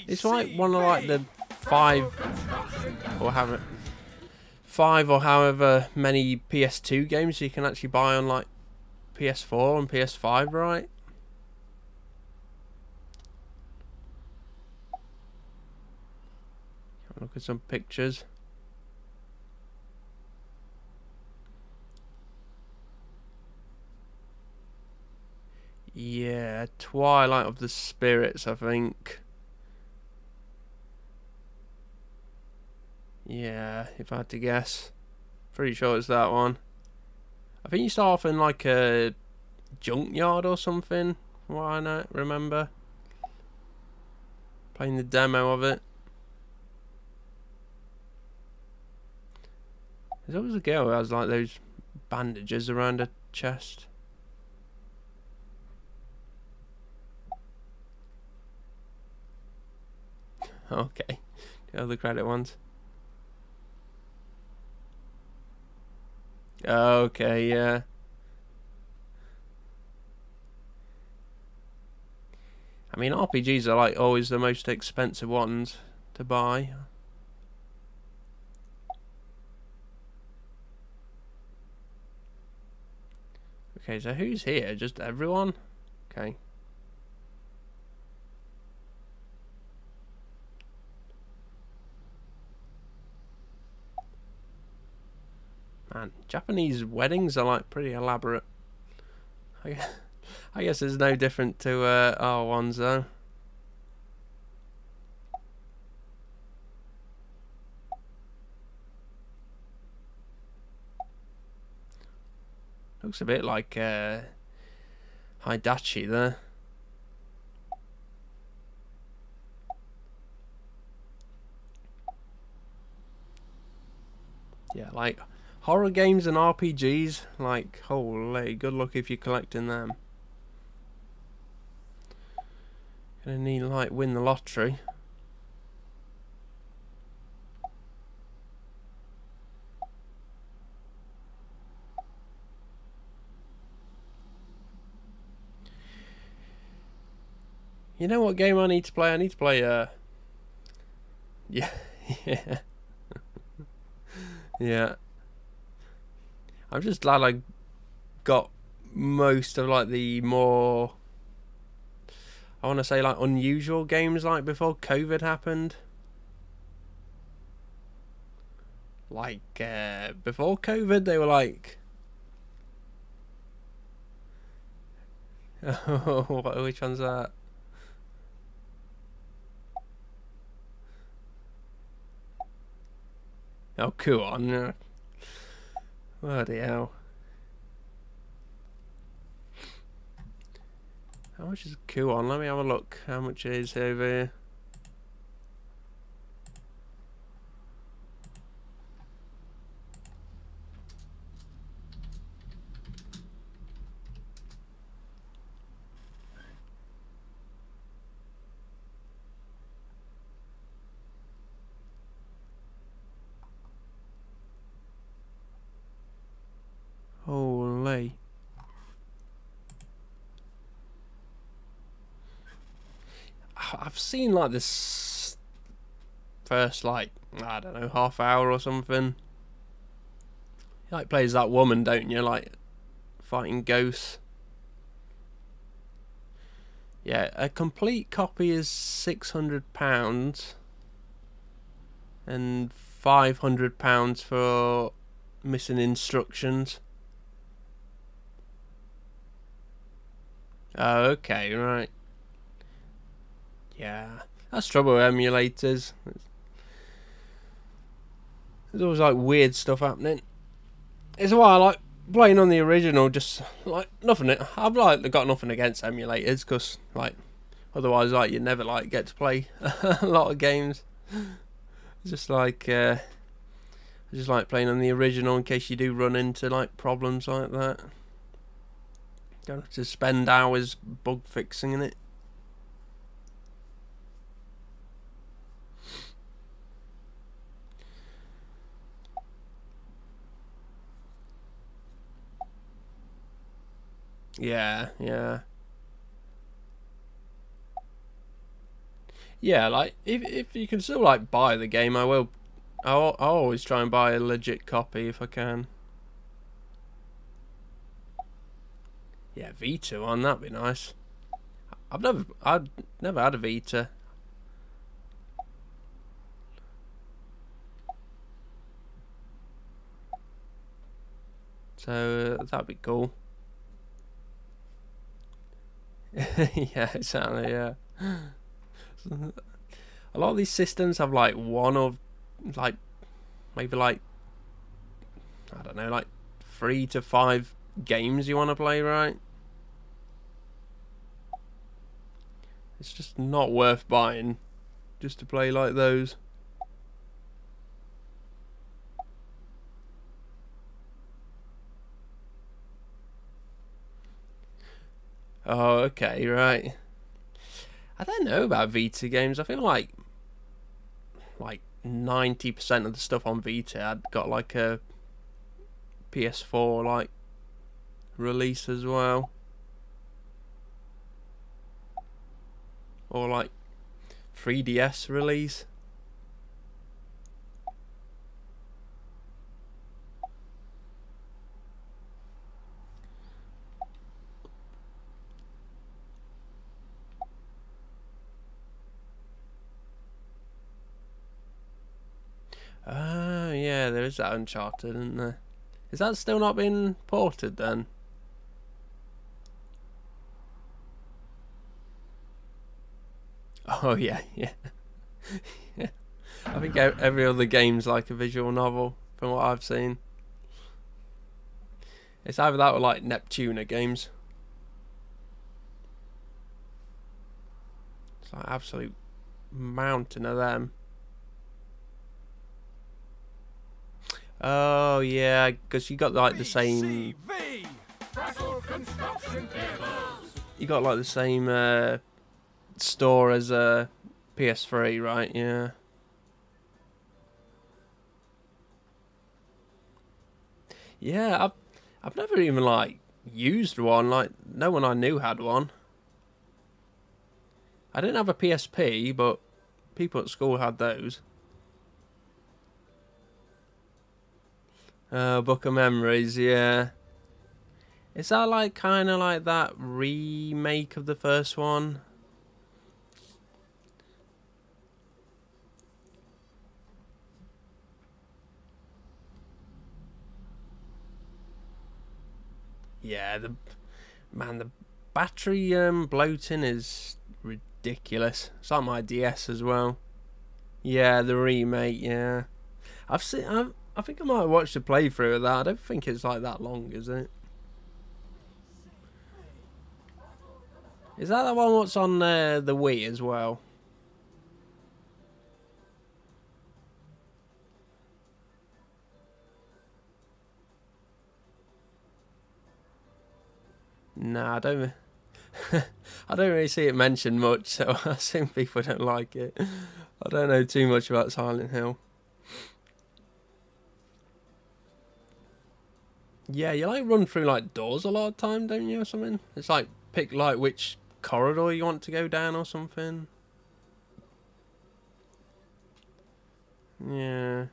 It's like one of like the 5 or however many PS2 games you can actually buy on like PS4 and PS5, right? Look at some pictures. Yeah, Twilight of the Spirits, I think. Yeah, if I had to guess. Pretty sure it's that one. I think you start off in like a junkyard or something, from what I remember. Playing the demo of it. There's always a girl who has like those bandages around her chest. Okay, the other credit ones. Okay, yeah. I mean, RPGs are like always the most expensive ones to buy. Okay, so who's here? Just everyone? Okay. Man, Japanese weddings are like pretty elaborate. I guess it's no different to our ones though. Looks a bit like Hidachi there. Yeah, like horror games and RPGs, like holy, good luck if you're collecting them. Gonna need like win the lottery. You know what game I need to play? I need to play yeah. Yeah. Yeah. I'm just glad I got most of like the more, I want to say like unusual games like before COVID happened. Like before COVID they were like which one's that? Oh, cool on. Bloody hell. How much is cool on? Let me have a look. How much it is over here? Holy. I've seen like this first like, I don't know, half hour or something. You like plays that woman, don't you? Like fighting ghosts. Yeah, a complete copy is £600 and £500 for missing instructions. Oh, okay, right. Yeah, that's trouble with emulators. There's always like weird stuff happening. It's why I like playing on the original. Just like nothing. I've like got nothing against emulators because like otherwise like you never like get to play a lot of games. Just like I just like playing on the original in case you do run into like problems like that. Don't have to spend hours bug fixing in it. Yeah, yeah. Yeah, like, if you can still, like, buy the game, I will. I'll always try and buy a legit copy if I can. Yeah, Vita one, that'd be nice. I'd never had a Vita. So that'd be cool. Yeah, exactly. Yeah. A lot of these systems have like one or like maybe like I don't know, like 3 to 5 games you want to play, right? It's just not worth buying just to play like those. Oh, okay, right. I don't know about Vita games. I feel like 90% of the stuff on Vita had got like a PS4 like release as well, or like 3DS release. Oh yeah, there is that Uncharted, isn't there? Is that still not been ported then? Oh yeah, yeah. Yeah. I think every other game's like a visual novel from what I've seen. It's either that or like Neptuna games. It's like absolute mountain of them. Oh yeah, because you got like the same. BCV! You got like the same store as a PS3, right? Yeah. Yeah, I've never even like used one. Like no one I knew had one. I didn't have a PSP, but people at school had those. Book of Memories, yeah. Is that like kind of like that remake of the first one? Yeah, the battery bloating is ridiculous. It's like my DS as well. Yeah, the remake. Yeah, I've seen. I think I might have watched a playthrough of that. I don't think it's like that long, is it? Is that the one what's on the Wii as well? Nah, I don't. I don't really see it mentioned much, so I assume people don't like it. I don't know too much about Silent Hill. Yeah, you like run through like doors a lot of time, don't you, or something? It's like pick like which corridor you want to go down or something. Yeah.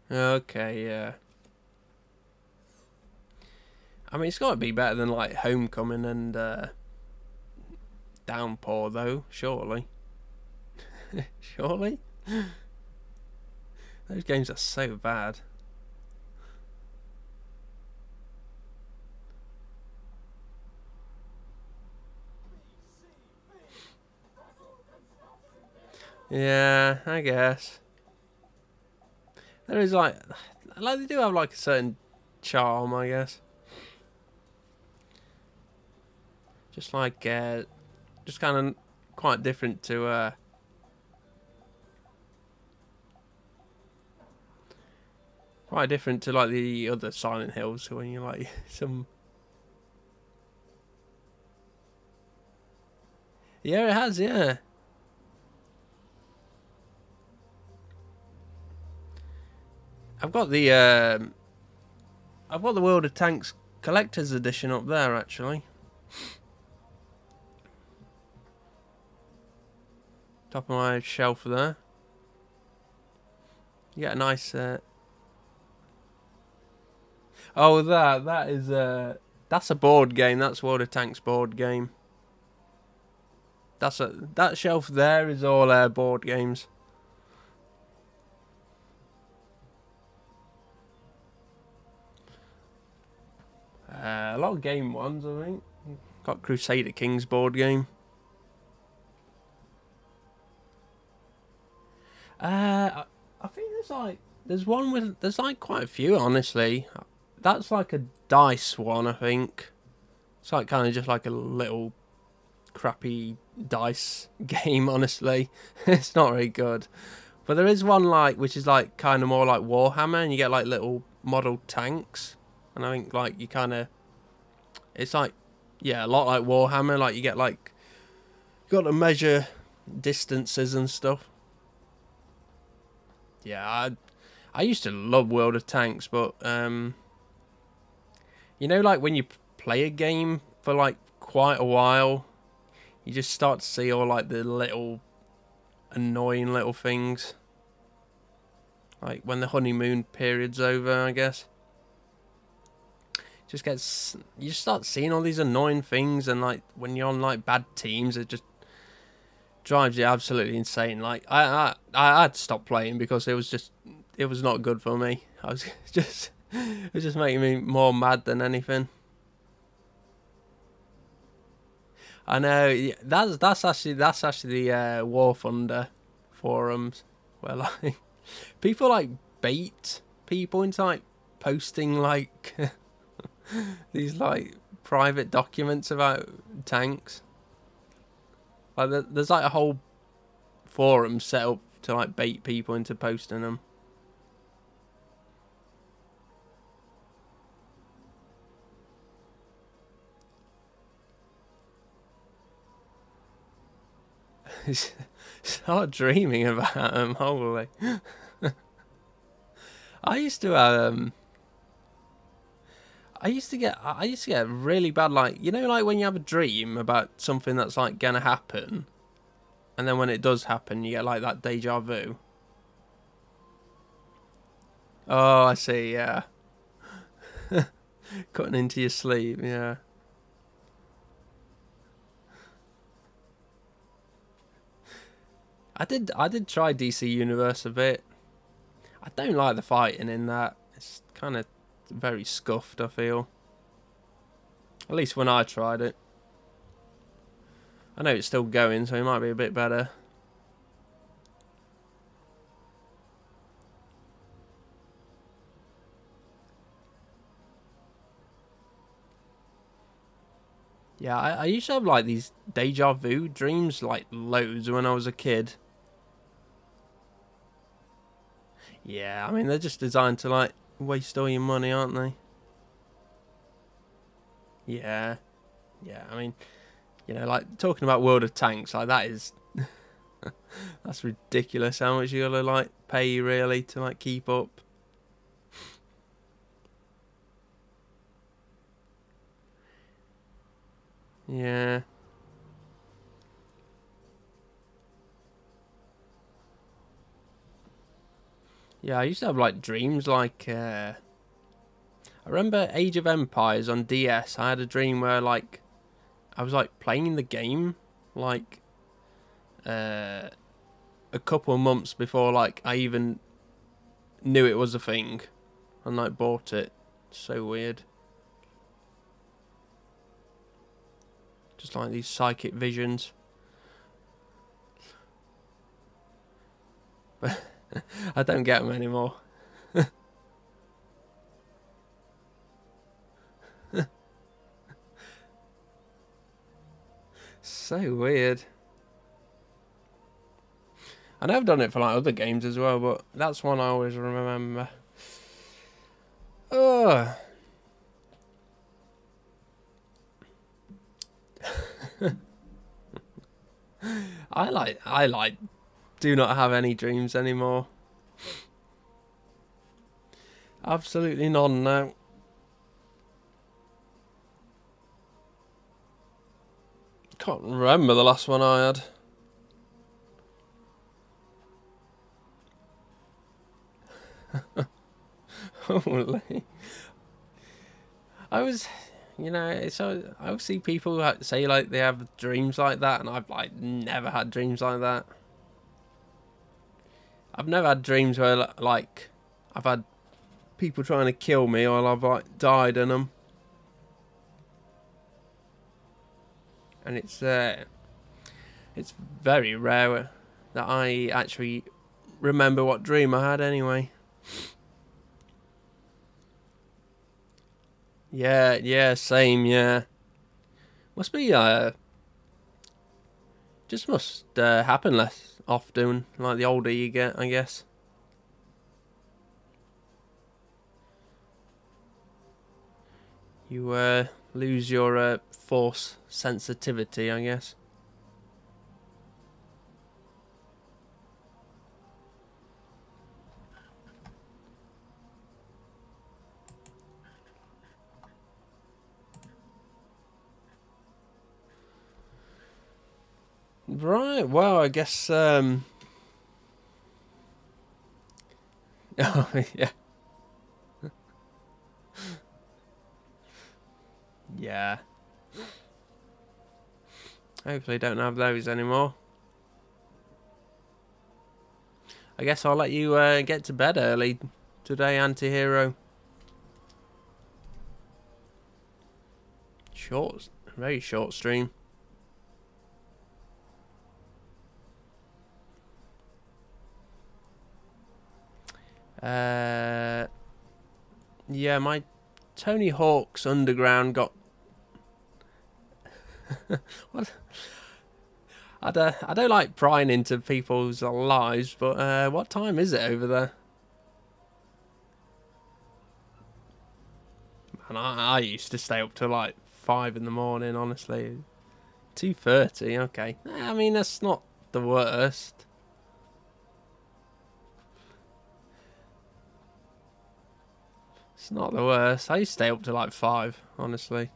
Okay, yeah. I mean, it's got to be better than like Homecoming and Downpour, though. Surely. Surely. Those games are so bad. Yeah, I guess. There is like they do have like a certain charm, I guess. Just like, just kind of quite different to, quite different to like the other Silent Hills when you like some. Yeah, it has, yeah. I've got the World of Tanks Collector's Edition up there, actually. Top of my shelf there. You get a nice. Oh, that is that's a board game. That's World of Tanks board game. That shelf there is all board games. A lot of game ones, I think. Got Crusader Kings board game. I think there's one with quite a few, honestly. That's like a dice one, I think. It's like kind of just like a little crappy dice game, honestly. It's not very good. But there is one which is like kind of more like Warhammer, and you get like little model tanks. And I think like you kind of, it's like, yeah, a lot like Warhammer. Like you get like, you got to measure distances and stuff. Yeah, I used to love World of Tanks, but you know, like when you play a game for like quite a while, you just start to see all like the little annoying little things. Like when the honeymoon period's over, I guess. You just start seeing all these annoying things, and like when you're on like bad teams, it just drives you absolutely insane. Like I had to stop playing because it was not good for me. It was just making me more mad than anything. I know, that's actually the War Thunder forums where like people like bait people into like posting like these like private documents about tanks. Like there's like a whole forum set up to like bait people into posting them. Start dreaming about them, holy. I used to get really bad, like, you know, like when you have a dream about something that's like gonna happen, and then when it does happen, you get like that deja vu. Oh, I see, yeah. Cutting into your sleep, yeah. I did try DC Universe a bit. I don't like the fighting in that. It's kind of very scuffed, I feel. At least when I tried it. I know it's still going, so it might be a bit better. Yeah, I used to have like these deja vu dreams like loads when I was a kid. Yeah, I mean, they're just designed to like waste all your money, aren't they? Yeah. Yeah, I mean, you know, like talking about World of Tanks, like that is that's ridiculous how much you gotta like pay really to like keep up. Yeah. Yeah, I used to have like dreams like I remember Age of Empires on DS. I had a dream where like I was like playing the game like a couple of months before like I even knew it was a thing, and like bought it. So weird. Just like these psychic visions. But I don't get them anymore. So weird. I know I've done it for like other games as well, but that's one I always remember. Oh. I like do not have any dreams anymore. Absolutely none now. Can't remember the last one I had. Holy. I was, you know, so I see people say like they have dreams like that, and I've like never had dreams like that. I've never had dreams where like I've had people trying to kill me or I've like died in them. And it's very rare that I actually remember what dream I had anyway. Yeah, same, yeah. Must be, just must happen less often, like the older you get, I guess. You lose your force sensitivity, I guess. Right, well, I guess, oh, yeah. Yeah. Hopefully don't have those anymore. I guess I'll let you get to bed early today, anti-hero. Short, very short stream. Yeah, my Tony Hawk's Underground got... What? I don't like prying into people's lives, but what time is it over there? And I used to stay up till like 5 in the morning, honestly. 2:30, okay. I mean, that's not the worst. It's not the worst. I used to stay up till like 5, honestly.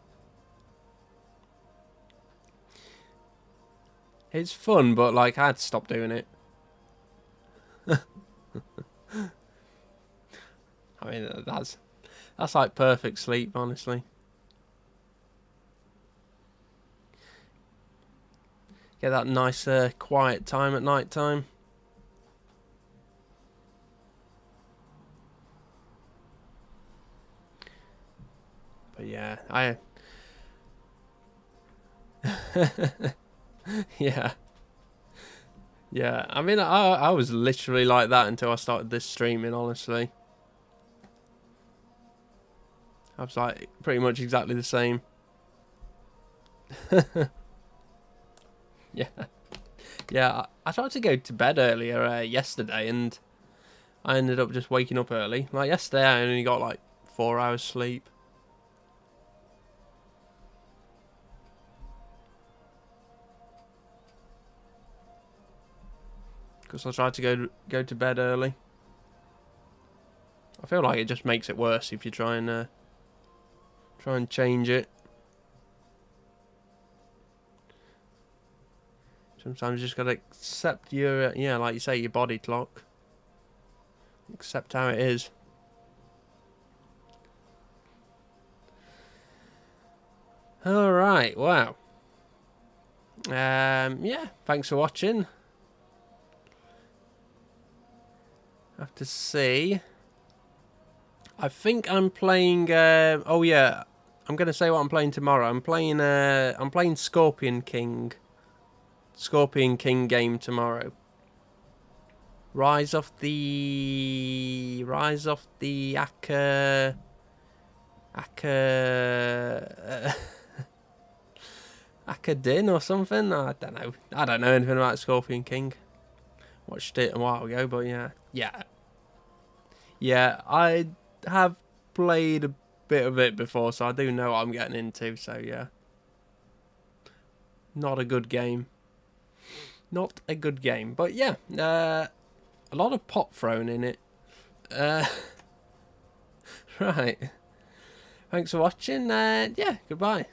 It's fun, but like I had to stop doing it. I mean, that's like perfect sleep, honestly. Get that nice quiet time at night time. But yeah, yeah. Yeah, I mean, I was literally like that until I started this streaming, honestly. I was like pretty much exactly the same. Yeah. Yeah, I tried to go to bed earlier yesterday, and I ended up just waking up early. Like yesterday, I only got like 4 hours sleep. Because I tried to go to bed early. I feel like it just makes it worse if you try and change it. Sometimes you just gotta accept your yeah, like you say, your body clock. Accept how it is. All right, wow. Yeah, thanks for watching. I have to see. I think I'm playing. Oh yeah, I'm gonna say what I'm playing tomorrow. I'm playing Scorpion King game tomorrow. Rise of the Akadin or something. I don't know. I don't know anything about Scorpion King. Watched it a while ago, but yeah. I have played a bit of it before, so I do know what I'm getting into. So yeah, not a good game. Not a good game, but yeah, a lot of pop thrown in it. Right. Thanks for watching, and yeah, goodbye.